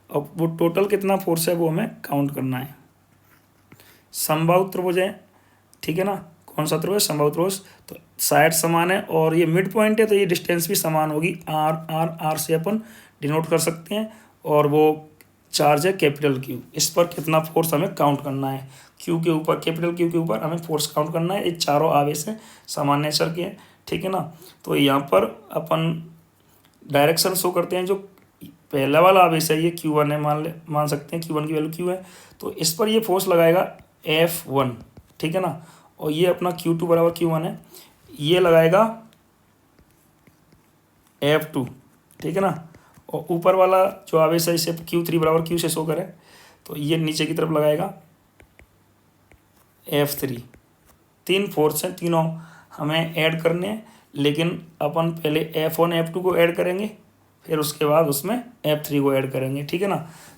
अब वो टोटल कितना फोर्स है वो हमें काउंट करना है। समबाहु त्रिभुज है, ठीक है ना। कौन सा त्रिभुज? समबाहु त्रिभुज। तो साइड समान है और ये मिड पॉइंट है, तो ये डिस्टेंस भी समान होगी। आर आर आर से अपन डिनोट कर सकते हैं। और वो चार्ज है कैपिटल क्यू। इस पर कितना फोर्स हमें काउंट करना है। क्यू के ऊपर, कैपिटल क्यू के ऊपर हमें फोर्स काउंट करना है। ये चारों आवेश है, समान नेचर के हैं, ठीक है ना। तो यहाँ पर अपन डायरेक्शन शो करते हैं। जो पहला वाला आवेश है ये Q1 है, मान सकते हैं Q1 की वैल्यू Q है। तो इस पर ये फोर्स लगाएगा F1, ठीक है ना। और ये अपना Q2 बराबर Q1 है, ये लगाएगा F2, ठीक है ना। और ऊपर वाला जो आवेश है इसे Q3 बराबर Q से शो करें, तो ये नीचे की तरफ लगाएगा F3। तीन फोर्स हैं, तीनों हमें ऐड करने हैं, लेकिन अपन पहले F1 F2 को ऐड करेंगे, फिर उसके बाद उसमें F3 को ऐड करेंगे, ठीक है ना।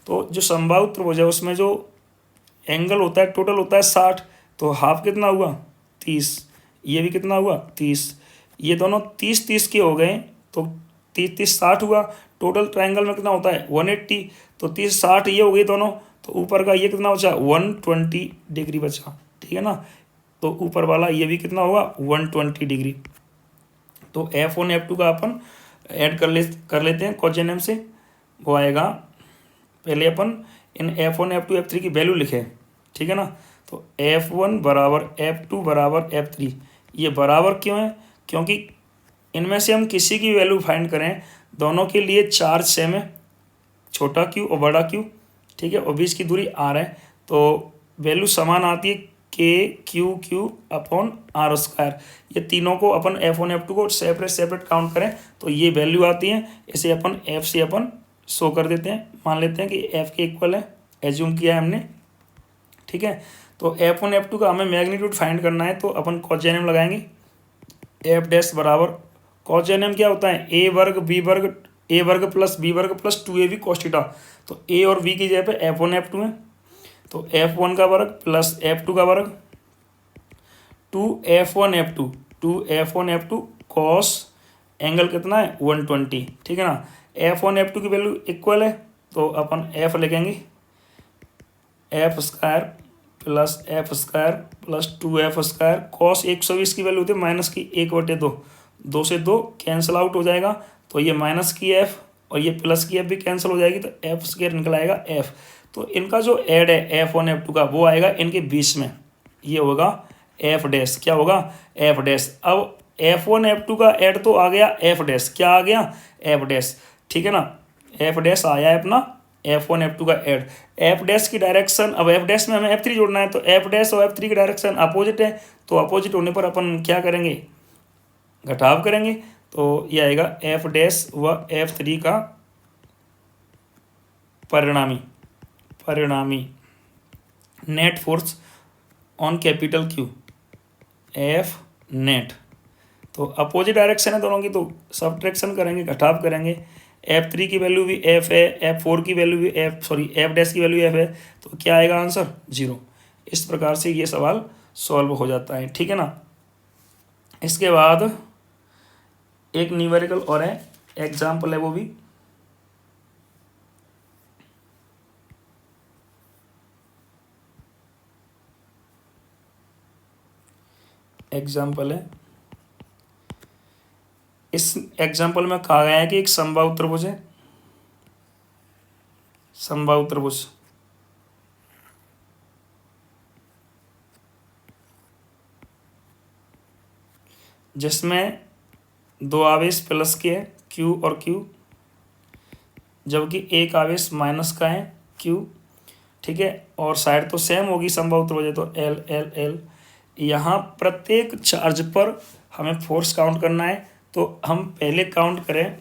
तो जो समबाहु त्रिभुज है उसमें जो एंगल होता है टोटल होता है 60, तो हाफ कितना हुआ? 30। ये भी कितना हुआ? 30। ये दोनों 30-30 के हो गए, तो 30-30 60 हुआ। टोटल ट्रायंगल में कितना होता है? 180। तो 30-60 ये हो गई दोनों, तो ऊपर का ये कितना बचा? 120 डिग्री बचा, ठीक है ना। तो ऊपर वाला ये भी कितना होगा? 120 डिग्री। तो F1 F2 का अपन ऐड कर लेते हैं कोजेनम से। वो आएगा, पहले अपन इन F1 F2 F3 की वैल्यू लिखे, ठीक है ना। तो F1 बराबर F2 बराबर F3। ये बराबर क्यों है? क्योंकि इनमें से हम किसी की वैल्यू फाइंड करें, दोनों के लिए चार्ज सेम है, छोटा क्यू और बड़ा क्यू, ठीक है। और बीच की दूरी r है, तो वैल्यू समान आती है KQ अपॉन R स्क्वायर। ये तीनों को अपन F1 F2 को सेपरेट काउंट करें तो ये वैल्यू आती है। इसे अपन F से अपन शो कर देते हैं, मान लेते हैं कि F के इक्वल है, एज्यूम किया है हमने, ठीक है। तो F1 F2 का हमें मैग्नीट्यूड फाइंड करना है, तो अपन कॉजेनम लगाएंगे। F डैश बराबर, कॉजेनम क्या होता है? A वर्ग प्लस B वर्ग प्लस 2AB cos थीटा। तो A और B की जगह पे F1 F2 है, तो F1 का वर्ग प्लस F2 का वर्ग 2F1 F2 कॉस एंगल कितना है? 120, ठीक है ना। F1 F2 की वैल्यू इक्वल है, तो अपन F लिखेंगे F square plus 2F square cos 120 की वैल्यू होती है माइनस की 1/2, 2 से 2 कैंसिल आउट हो जाएगा, तो ये माइनस की F और ये प्लस की F भी कैंसिल हो जाएगी, तो F स्क्वायर निकल आएगा F। तो इनका जो ऐड है F1 F2 का वो आएगा इनके बीच में, ये होगा F डैश। क्या होगा? F dash. अब F1 F2 का ऐड तो आ गया F डैश, क्या आ गया? F डैश, ठीक है ना। F डैश आया है अपना F1 F2 का ऐड। F डैश की डायरेक्शन, अब F डैश में हमें F3 जोड़ना है, तो F डैश और F3 की डायरेक्शन अपोजिट है, तो अपोजिट होने पर अपन क्या करेंगे? घटाव करेंगे, तो ये आएगा F डैश व F3 का परिणामी net force on capital Q, F net. तो अपोजिट डायरेक्शन है दोनों की, तो सब्ट्रैक्शन करेंगे, घटाव करेंगे। F3 की वैल्यू भी F है, F4 की वैल्यू भी F डैश की वैल्यू F है, तो क्या आएगा आंसर? 0। इस प्रकार से ये सवाल सॉल्व हो जाता है, ठीक है ना। इसके बाद एक न्यूमेरिकल और है, एग्जाम्पल है वो भी। एग्जाम्पल है, इस एग्जाम्पल में कहा गया है कि एक समबाहु त्रिभुज है, समबाहु त्रिभुज जिसमें दो आवेश प्लस के हैं Q और Q, जबकि एक आवेश माइनस का है Q, ठीक है। और साइड तो सेम होगी संभवतः वजह तो L L L। यहाँ प्रत्येक चार्ज पर हमें फोर्स काउंट करना है, तो हम पहले काउंट करें,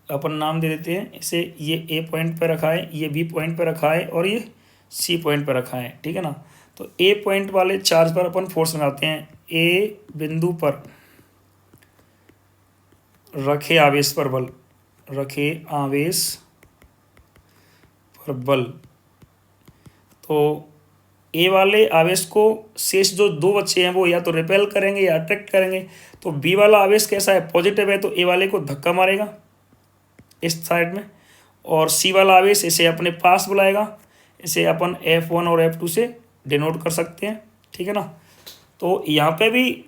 अपन नाम दे देते हैं इसे, ये A पॉइंट पर रखा है, ये B पॉइंट पर रखा है और ये C पॉइंट पर रखा है, ठीक है ना। तो A पॉइंट वाले चार्ज पर अपन फोर्स लगाते हैं। A बिंदु पर रखे आवेश पर बल, रखे आवेश पर बल, तो ए वाले आवेश को शेष जो दो बच्चे हैं वो या तो रिपेल करेंगे या अट्रैक्ट करेंगे। तो बी वाला आवेश कैसा है, पॉजिटिव है, तो ए वाले को धक्का मारेगा इस साइड में, और सी वाला आवेश इसे अपने पास बुलाएगा। इसे अपन F1 और F2 से डिनोट कर सकते हैं, ठीक है ना। तो यहाँ पे भी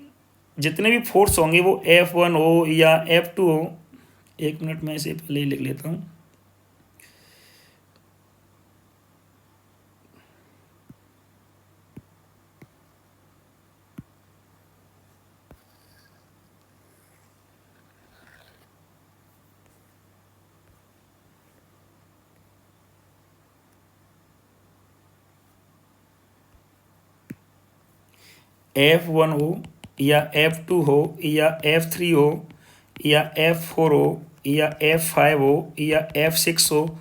जितने भी फोर्स होंगे वो F1 हो या F2 हो, एक मिनट में इसे पहले ही लिख लेता हूँ। F1 हो या F2 हो या F3 हो या F4 हो या F5 हो या F6 हो,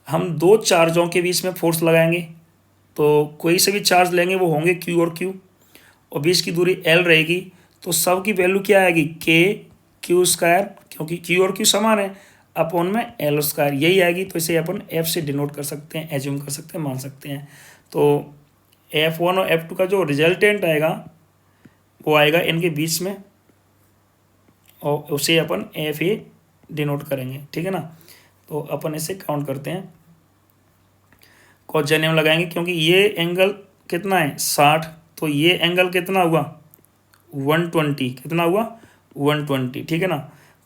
हम दो चार्जों के बीच में फोर्स लगाएंगे। तो कोई से भी चार्ज लेंगे वो होंगे Q और Q, और बीच की दूरी L रहेगी। तो सब की वैल्यू क्या आएगी, K Q स्क्वायर, क्योंकि Q और Q समान है, अपॉन में L स्क्वायर, यही आएगी। तो इसे अपन F से डिनोट कर सकते हैं, एज्यूम कर सकते हैं, मान सकते हैं। तो F1 और F2 का जो रिजल्टेंट आएगा वो आएगा इनके बीच में, और उसे अपन FA डिनोट करेंगे, ठीक है ना। तो अपन इसे काउंट करते हैं, कॉस जेन्युइन लगाएंगे, क्योंकि ये एंगल कितना है 60, तो ये एंगल कितना हुआ 120, कितना हुआ 120, ठीक है ना।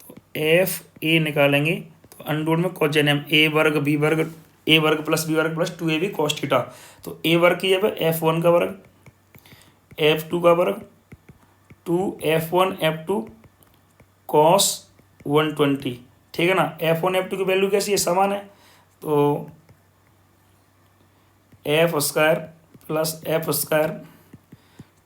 तो FA निकालेंगे, तो अंडररूट में कॉस जेन्युइन A वर्ग B वर्ग, A वर्ग प्लस B वर्ग प्लस 2AB कॉस थीटा। तो A वर्ग की जगह F1 का वर्ग, F2 का वर्ग, 2F1 F2 कॉस 120, ठीक है ना। F1 F2 की वैल्यू कैसी है, समान है, तो F square plus F square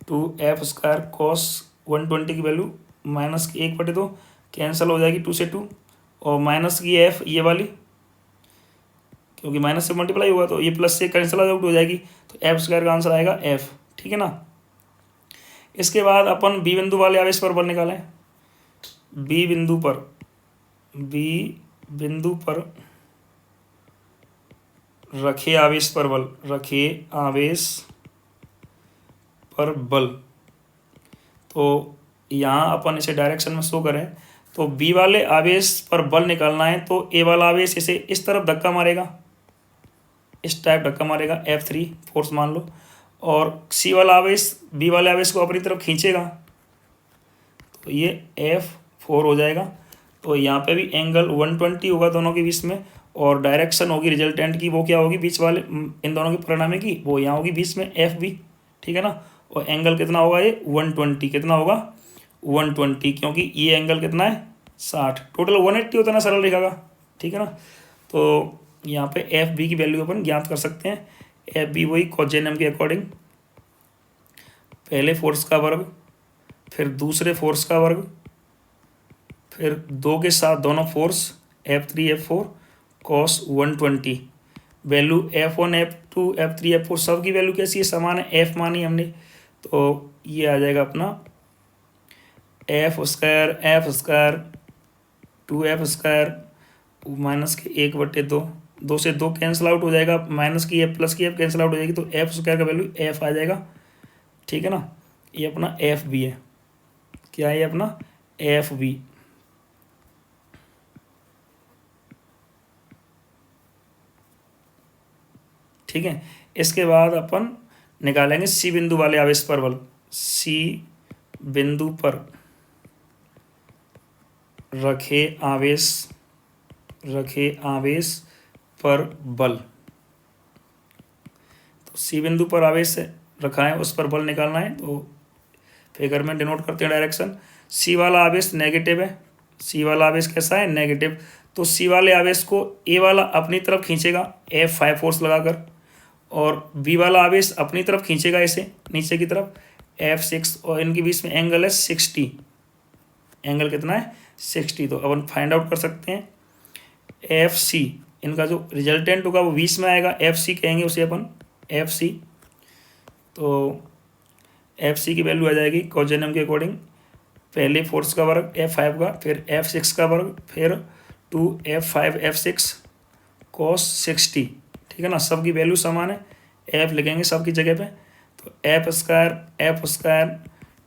2F square cos 120 की वैल्यू माइनस की 1/2 कैंसिल हो जाएगी, 2 से 2, और माइनस की F ये वाली, क्योंकि माइनस से मल्टीप्लाई होगा तो ये प्लस से कैंसिल आउट हो जाएगी। तो F स्क्वायर का आंसर आएगा F, ठीक है ना। इसके बाद अपन बी बिंदु वाले आवेश पर बल निकालें। बी बिंदु पर रखे आवेश पर बल, रखे आवेश पर बल, तो यहाँ अपन इसे डायरेक्शन में शो करें, तो बी वाले आवेश पर बल निकालना है, तो ए वाला आवेश इसे इस तरफ धक्का मारेगा, इस टाइप धक्का मारेगा, F3 फोर्स मान लो, और सी वाला आवेश बी वाले आवेश को अपनी तरफ खींचेगा, तो ये F4 हो जाएगा। तो यहाँ पे भी एंगल 120 होगा दोनों के बीच में, और डायरेक्शन होगी रिजल्टेंट की, वो क्या होगी बीच वाले इन दोनों के परिणामी की, वो यहाँ होगी बीच में FB, ठीक है ना। और एंगल कितना होगा ये 120, कितना होगा 120, क्योंकि ये एंगल कितना है 60, टोटल 180 होता है ना सरल रेखा का, ठीक है ना। तो यहाँ पे FB की वैल्यू अपन ज्ञात कर सकते हैं। FB वही कॉस जेन्युइन के अकॉर्डिंग, पहले फोर्स का वर्ग, फिर दूसरे फोर्स का वर्ग, फिर दो के साथ दोनों force F3 F4 cos 120, value F1 F2 F3 F4 सब की वैल्यू कैसी है, समान है, F मानी हमने, तो ये आ जाएगा अपना F square 2F square minus के 1/2, 2 से 2 कैंसिल आउट हो जाएगा, माइनस की F प्लस की F कैंसिल आउट हो जाएगी, तो F स्क्वायर का वैल्यू F आ जाएगा, ठीक है ना। ये अपना FB है, क्या है अपना FB, ठीक है। इसके बाद अपन निकालेंगे सी बिंदु वाले आवेश पर बल। सी बिंदु पर रखे आवेश पर बल, तो सी बिंदु पर आवेश रखा है, उस पर बल निकालना है। तो फिगर में डिनोट करते हैं डायरेक्शन। सी वाला आवेश नेगेटिव है, सी वाला आवेश कैसा है, नेगेटिव। तो सी वाले आवेश को ए वाला अपनी तरफ खींचेगा F5 फोर्स लगाकर, और बी वाला आवेश अपनी तरफ खींचेगा इसे नीचे की तरफ F6, और इनके बीच में एंगल है 60। एंगल कितना है, 60। तो अपन फाइंड आउट कर सकते हैं FC, इनका जो रिजल्टेंट होगा वो 20 में आएगा, FC कहेंगे उसे अपन, FC। तो FC की वैल्यू आ जाएगी कॉस के अकॉर्डिंग, पहले फोर्स का वर्ग F5 का, फिर F6 का वर्ग, फिर 2F5 F6 cos 60। ठीक है ना, सबकी वैल्यू समान है, F लिखेंगे सबकी जगह पे। तो F²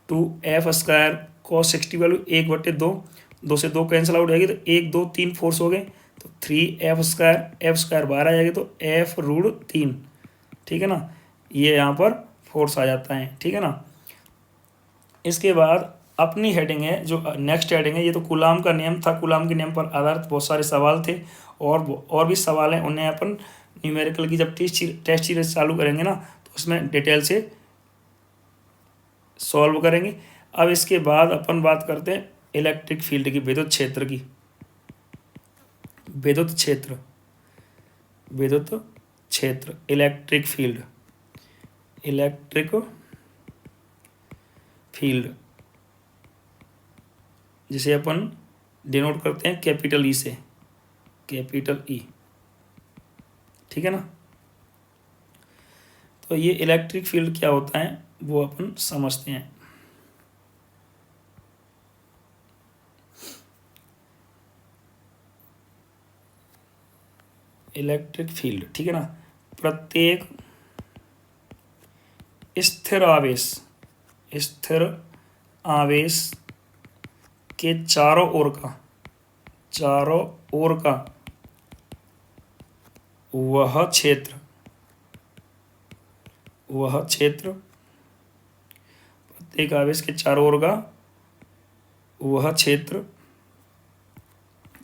2F² cos 60 वैल्यू 1/2, 2 से 2 कैंसिल आउट हो जाएगी, तो 1 2 3 फोर्स हो गए, तो 3F², F² बाहर आ जाएगी, तो F√3। ठीक है ना, ये यहाँ पर फोर्स आ जाता है। ठीक है ना, इसके बाद अपनी हेडिंग है जो नेक्स्ट हेडिंग है, ये तो कूलाम का नियम था, कूलाम के नियम पर आधारित बहुत सारे सवाल थे, और भी सवाल हैं, उन्हें अपन न्यूमेरिकल की जब टेस्ट सीरीज चालू करेंगे ना, तो उसमें डिटेल से सॉल्व करेंगे। अब इसके बाद अपन बात करते हैं इलेक्ट्रिक फील्ड की, विद्युत क्षेत्र की, विद्युत क्षेत्र, विद्युत क्षेत्र, इलेक्ट्रिक फील्ड, इलेक्ट्रिक फील्ड, जिसे अपन डिनोट करते हैं कैपिटल ई से, कैपिटल ई। ठीक है ना, तो ये इलेक्ट्रिक फील्ड क्या होता है वो अपन समझते हैं। इलेक्ट्रिक फील्ड, ठीक है ना, प्रत्येक स्थिर आवेश, स्थिर आवेश के चारों ओर का, चारों ओर का वह क्षेत्र, वह क्षेत्र, प्रत्येक आवेश के चारों ओर का वह क्षेत्र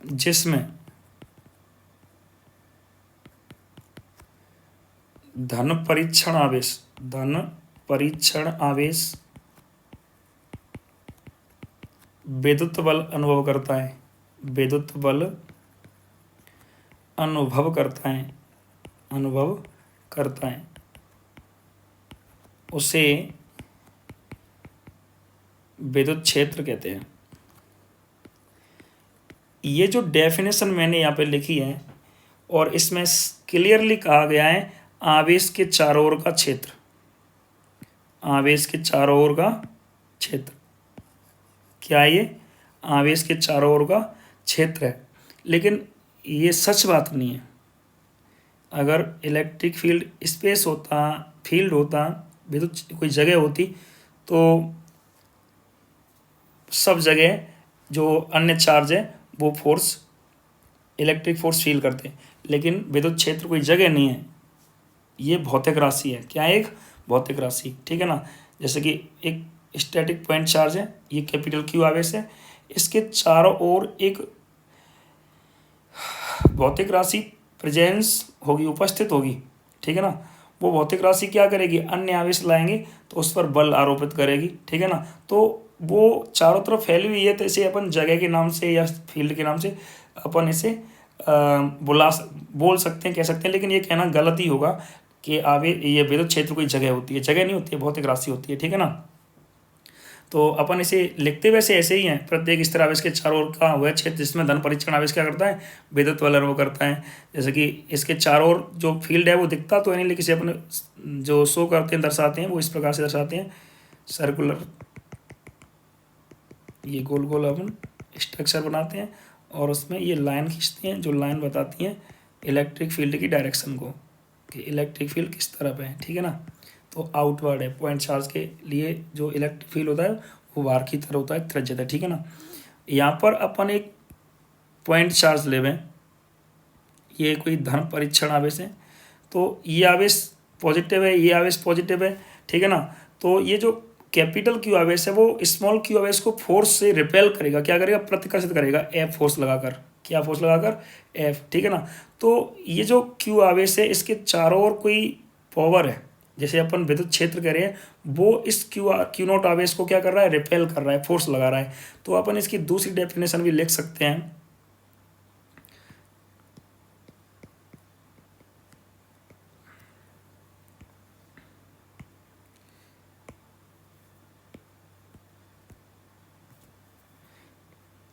जिसमें धन परीक्षण आवेश, धन परीक्षण आवेश विद्युत बल अनुभव करता है, विद्युत बल अनुभव करता है, अनुभव करता है, उसे विद्युत क्षेत्र कहते हैं। ये जो डेफिनेशन मैंने यहाँ पे लिखी है, और इसमें क्लियरली कहा गया है आवेश के चारों ओर का क्षेत्र, आवेश के चारों ओर का क्षेत्र, क्या है ये, आवेश के चारों ओर का क्षेत्र है। लेकिन ये सच बात नहीं है। अगर इलेक्ट्रिक फील्ड स्पेस होता, फील्ड होता, विद्युत कोई जगह होती, तो सब जगह जो अन्य चार्ज है वो फोर्स, इलेक्ट्रिक फोर्स फील करते हैं। लेकिन विद्युत क्षेत्र कोई जगह नहीं है, ये भौतिक राशि है। क्या है, एक भौतिक राशि। ठीक है ना, जैसे कि एक स्टैटिक पॉइंट चार्ज है, ये कैपिटल क्यू आवेश है, इसके चारों ओर एक भौतिक राशि प्रेजेंस होगी, उपस्थित होगी। ठीक है ना, वो भौतिक राशि क्या करेगी, अन्य आवेश लाएंगे तो उस पर बल आरोपित करेगी। ठीक है ना, तो वो चारों तरफ फैली हुई है, तो इसे अपन जगह के नाम से या फील्ड के नाम से अपन इसे बोल सकते हैं, कह सकते हैं। लेकिन ये कहना गलत ही होगा कि ये विद्युत क्षेत्र कोई जगह होती है, जगह नहीं होती है, भौतिक राशि होती है। ठीक है ना, तो अपन इसे लिखते वैसे ऐसे ही हैं, प्रत्येक स्थिर आवेश के चारों ओर का वह क्षेत्र जिसमें धन परीक्षण आवेश क्या करता है, विद्युत बल अनुभव करता है। जैसे कि इसके चारों ओर जो फील्ड है वो दिखता तो है नहीं, लेकिन इसे अपने जो शो करते हैं, दर्शाते हैं, वो इस प्रकार से दर्शाते हैं, सर्कुलर, ये गोल गोल अपन स्ट्रक्चर बनाते हैं, और उसमें ये लाइन खींचते हैं, जो लाइन बताती हैं इलेक्ट्रिक फील्ड की डायरेक्शन को, कि इलेक्ट्रिक फील्ड किस तरफ है। ठीक है ना, तो आउटवर्ड है, पॉइंट चार्ज के लिए जो इलेक्ट्रिक फील्ड होता है वो बाहर की तरफ होता है, त्रिज्यता है। ठीक है ना, यहाँ पर अपन एक पॉइंट चार्ज ले लें, ये कोई धन परीक्षण आवेश है, तो ये आवेश पॉजिटिव है, ये आवेश पॉजिटिव है। ठीक है ना, तो ये जो कैपिटल क्यू आवेश है वो स्मॉल क्यू आवेश को फोर्स से रिपेल करेगा, क्या करेगा, प्रतिकर्षित करेगा, एफ फोर्स लगाकर। क्या फोर्स लगाकर, एफ। ठीक है ना, तो ये जो क्यू आवेश है इसके चारों ओर कोई पावर है, जैसे अपन विद्युत क्षेत्र कह रहे हैं, वो इस क्यू नॉट आवेश को क्या कर रहा है, रिपेल कर रहा है, फोर्स लगा रहा है। तो अपन इसकी दूसरी डेफिनेशन भी लिख सकते हैं,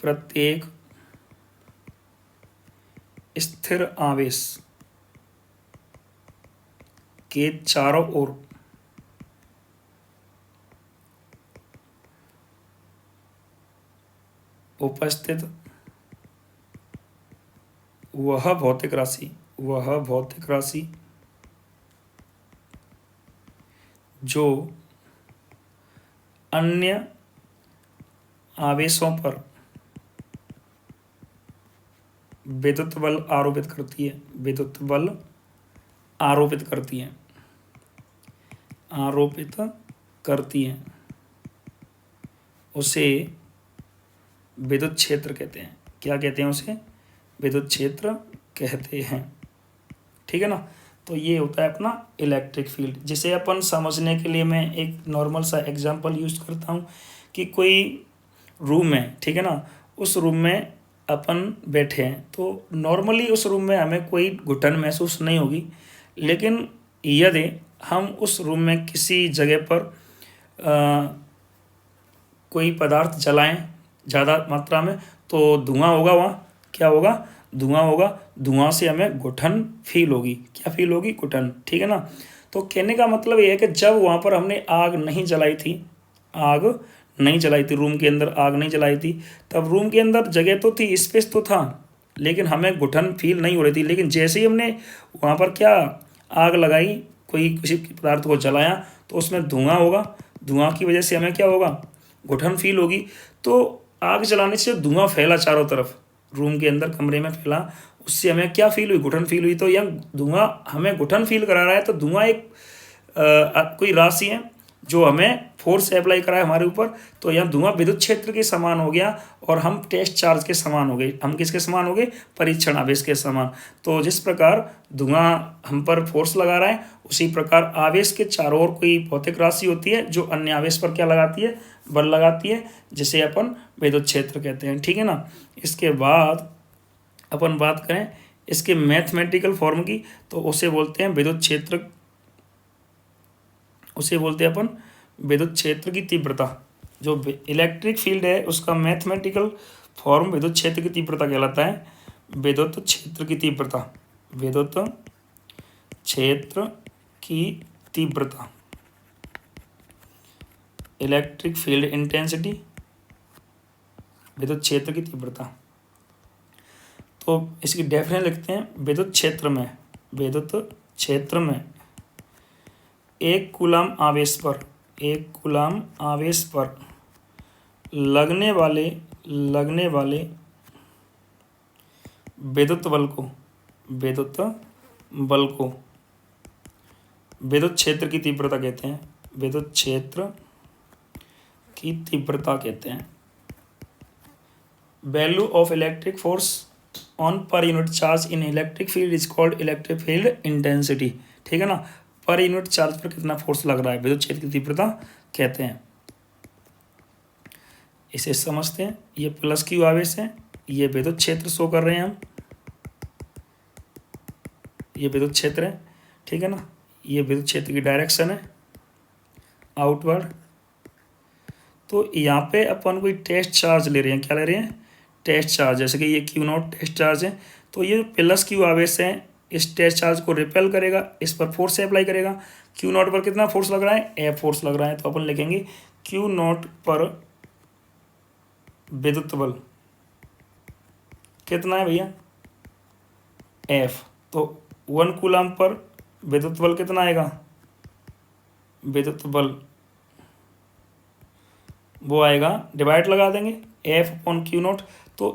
प्रत्येक स्थिर आवेश के चारों ओर उपस्थित वह भौतिक राशि जो अन्य आवेशों पर विद्युत बल आरोपित करती है, उसे विद्युत क्षेत्र कहते हैं। क्या कहते हैं उसे, विद्युत क्षेत्र कहते हैं। ठीक है ना। तो ये होता है अपना इलेक्ट्रिक फील्ड, जिसे अपन समझने के लिए मैं एक नॉर्मल सा एग्जांपल यूज करता हूँ कि कोई रूम है, ठीक है ना, उस रूम में अपन बैठे हैं तो नॉर्मली उस रूम में हमें कोई घुटन महसूस नहीं होगी, लेकिन यदि हम उस रूम में किसी जगह पर कोई पदार्थ जलाएं ज़्यादा मात्रा में तो धुआं होगा, वहाँ क्या होगा, धुआं होगा। धुआं से हमें घुटन फील होगी। क्या फील होगी, घुटन। ठीक है ना। तो कहने का मतलब ये है कि जब वहाँ पर हमने आग नहीं जलाई थी, रूम के अंदर आग नहीं जलाई थी, तब रूम के अंदर जगह तो थी, स्पेस तो था, लेकिन हमें घुटन फील नहीं हो रही थी। लेकिन जैसे ही हमने वहाँ पर क्या आग लगाई, कोई किसी पदार्थ को जलाया, तो उसमें धुआं होगा। धुआं की वजह से हमें क्या होगा, घुटन फील होगी। तो आग जलाने से धुआं फैला चारों तरफ, रूम के अंदर कमरे में फैला, उससे हमें क्या फील हुई, घुटन फील हुई। तो यह धुआं हमें घुटन फील करा रहा है। तो धुआं एक कोई राशि है जो हमें फोर्स अप्लाई करा है हमारे ऊपर। तो यह धुआं विद्युत क्षेत्र के समान हो गया और हम टेस्ट चार्ज के समान हो गए। हम किसके समान हो गए, परीक्षण आवेश के समान। तो जिस प्रकार धुआं हम पर फोर्स लगा रहा है, उसी प्रकार आवेश के चारों ओर कोई भौतिक राशि होती है जो अन्य आवेश पर क्या लगाती है, बल लगाती है, जिसे अपन विद्युत क्षेत्र कहते हैं। ठीक है ना। इसके बाद अपन बात करें इसके मैथमेटिकल फॉर्म की, तो उसे बोलते हैं विद्युत क्षेत्र, उसे बोलते हैं अपन विद्युत क्षेत्र की तीव्रता। जो इलेक्ट्रिक फील्ड है उसका मैथमेटिकल फॉर्म विद्युत क्षेत्र की तीव्रता कहलाता है। विद्युत क्षेत्र की तीव्रता, विद्युत क्षेत्र की तीव्रता, इलेक्ट्रिक फील्ड इंटेंसिटी, विद्युत क्षेत्र की तीव्रता। तो इसकी डेफिनेशन लिखते हैं। विद्युत क्षेत्र में एक कूलम आवेश पर लगने वाले विद्युत बल को विद्युत क्षेत्र की तीव्रता कहते हैं। विद्युत क्षेत्र की तीव्रता कहते हैं। Value of electric force on per unit charge in electric field is called electric field intensity. ठीक है ना। पर यूनिट चार्ज पर कितना फोर्स लग रहा है, विद्युत क्षेत्र की तीव्रता कहते हैं। इसे समझते हैं। ये प्लस क्यू आवेश है, ये विद्युत क्षेत्र शो कर रहे हैं हम, ये विद्युत क्षेत्र है। ठीक है ना। ये विद्युत क्षेत्र की डायरेक्शन है आउटवर्ड। तो यहाँ पे अपन कोई टेस्ट चार्ज ले रहे हैं। क्या ले रहे हैं, टेस्ट चार्ज। जैसे कि ये क्यू नॉट टेस्ट चार्ज है, तो ये प्लस क्यू आवेश है, इस टेस्ट चार्ज को रिपेल करेगा, इस पर फोर्स अप्लाई करेगा। क्यू नॉट पर कितना फोर्स लग रहा है, एफ फोर्स लग रहा है। तो अपन लिखेंगे क्यू नॉट पर विद्युत बल कितना है भैया, एफ। तो 1 कूलम पर विद्युत बल कितना आएगा, विद्युत बल वो आएगा, डिवाइड लगा देंगे एफ अपॉन क्यू नॉट। तो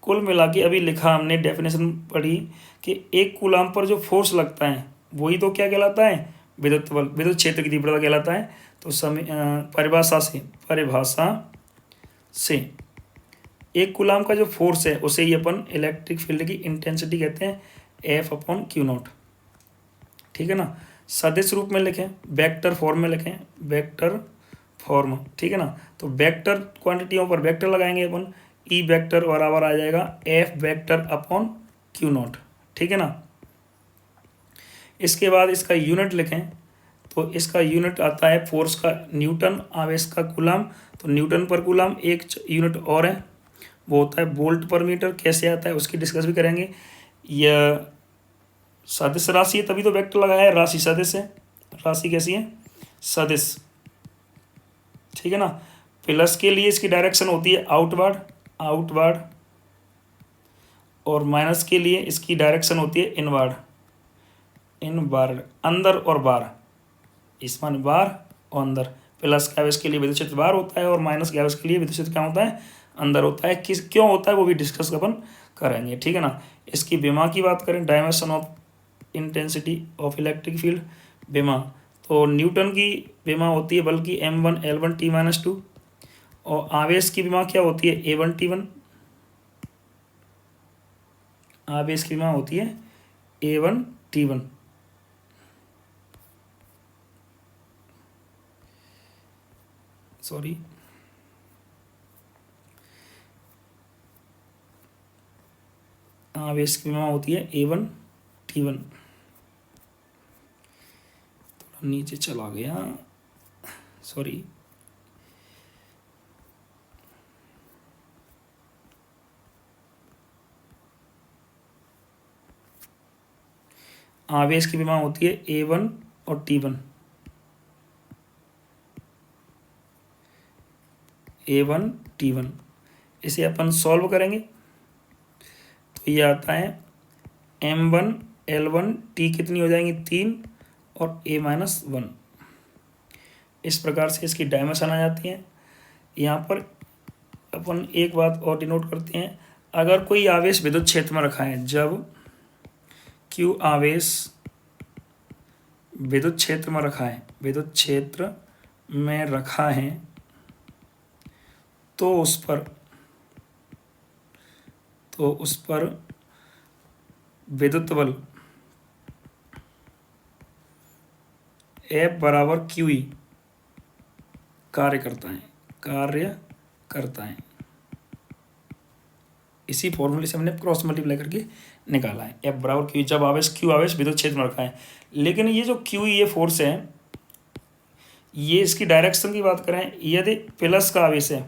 कुल मिला के अभी लिखा हमने, डेफिनेशन पढ़ी कि 1 कूलम पर जो फोर्स लगता है वही तो क्या कहलाता है, विद्युत बल, विद्युत क्षेत्र की तीव्रता कहलाता है। तो परिभाषा से 1 कूलम का जो फोर्स है उसे ही अपन इलेक्ट्रिक फील्ड की इंटेंसिटी कहते हैं, एफ अपॉन क्यू नॉट। ठीक है ना। सदिश रूप में लिखें, वेक्टर फॉर्म में लिखें, वेक्टर फॉर्म, ठीक है ना। तो वेक्टर क्वांटिटियों पर वेक्टर लगाएंगे अपन, ई वेक्टर बराबर आ जाएगा F vector upon Q not, ठीक है ना। इसके बाद इसका यूनिट लिखें, तो इसका यूनिट आता है फोर्स का न्यूटन, आवेश का कूलम, तो न्यूटन पर कूलम। एक यूनिट और है वो होता है वोल्ट पर मीटर। कैसे आता है उसकी डिस्कस भी करेंगे। यह सदिश राशि है तभी तो वेक्टर लगाया है, राशि सदिश है। राशि कैसी है? सदिश, ठीक है ना। प्लस के लिए इसकी डायरेक्शन होती है आउटवर्ड, आउटवर्ड, और माइनस के लिए इसकी डायरेक्शन होती है इनवर्ड, इनवर्ड, अंदर और बाहर, इसमें बाहर और अंदर। प्लस के आवेश के लिए विद्युत क्षेत्र बाहर होता है और माइनस के आवेश के लिए विद्युत क्षेत्र क्या होता है? अंदर होता है। किस क्यों होता है वो भी डिस्कस अपन करेंगे, ठीक है ना। इसकी विमा की बात करें, dimension of intensity of electric field, विमा, तो न्यूटन की विमा होती है बल्कि m1 L1 T-2, और आवेश की विमा क्या होती है? A1 T1, आवेश की विमा होती है A1 T1। सॉरी, आवेश की विमा होती है A1 T1। थोड़ा नीचे चला गया, सॉरी। आवेश की विमा होती है A1 और T1, A1 T1। इसे अपन सॉल्व करेंगे तो ये आता है M1 L1 T कितनी हो जाएंगी? 3 और A-1। इस प्रकार से इसकी डायमेंशन आ जाती है। यहाँ पर अपन एक बात और डिनोट करते हैं, अगर कोई आवेश विद्युत क्षेत्र में रखा है, जब Q आवेश विद्युत क्षेत्र में रखा है, विद्युत क्षेत्र में रखा है, तो उस पर विद्युत बल F बराबर QE कार्य करता है। इसी फॉर्मूले से हमने क्रॉस मल्टीप्लाई करके निकाला है, F बराबर QE, जब Q आवेश विद्युत क्षेत्र में रखा है। लेकिन ये जो QE ये फोर्स है, ये इसकी डायरेक्शन की बात करें, यदि प्लस का आवेश है,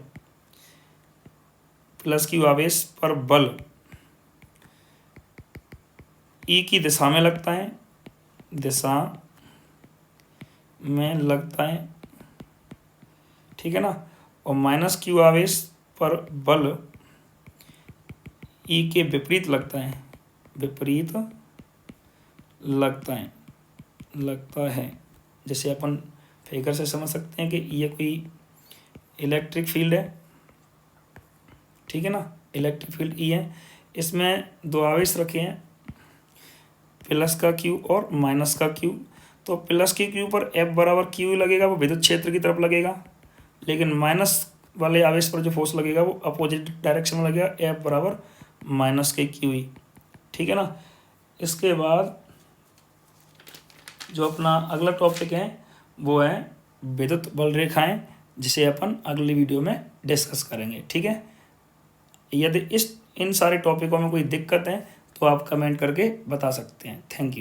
प्लस Q आवेश पर बल E की दिशा में लगता है, दिशा में लगता है, ठीक है ना, और माइनस Q आवेश पर बल E के विपरीत लगता है, विपरीत लगता है। जैसे अपन फिगर से समझ सकते हैं कि ये कोई इलेक्ट्रिक फील्ड है, ठीक है ना, इलेक्ट्रिक फील्ड E है। इसमें दो आवेश रखे हैं, प्लस का Q और माइनस का Q। तो प्लस के Q पर F बराबर Q लगेगा, वो विद्युत क्षेत्र की तरफ लगेगा, लेकिन माइनस वाले आवेश पर जो फोर्स लगेगा वो अपोजिट डायरेक्शन में लगेगा, F बराबर माइनस के QE, ठीक है ना। इसके बाद जो अपना अगला टॉपिक है वो है विद्युत बल रेखाएं, जिसे अपन अगली वीडियो में डिस्कस करेंगे, ठीक है। यदि इन सारे टॉपिकों में कोई दिक्कत है तो आप कमेंट करके बता सकते हैं। Thank you.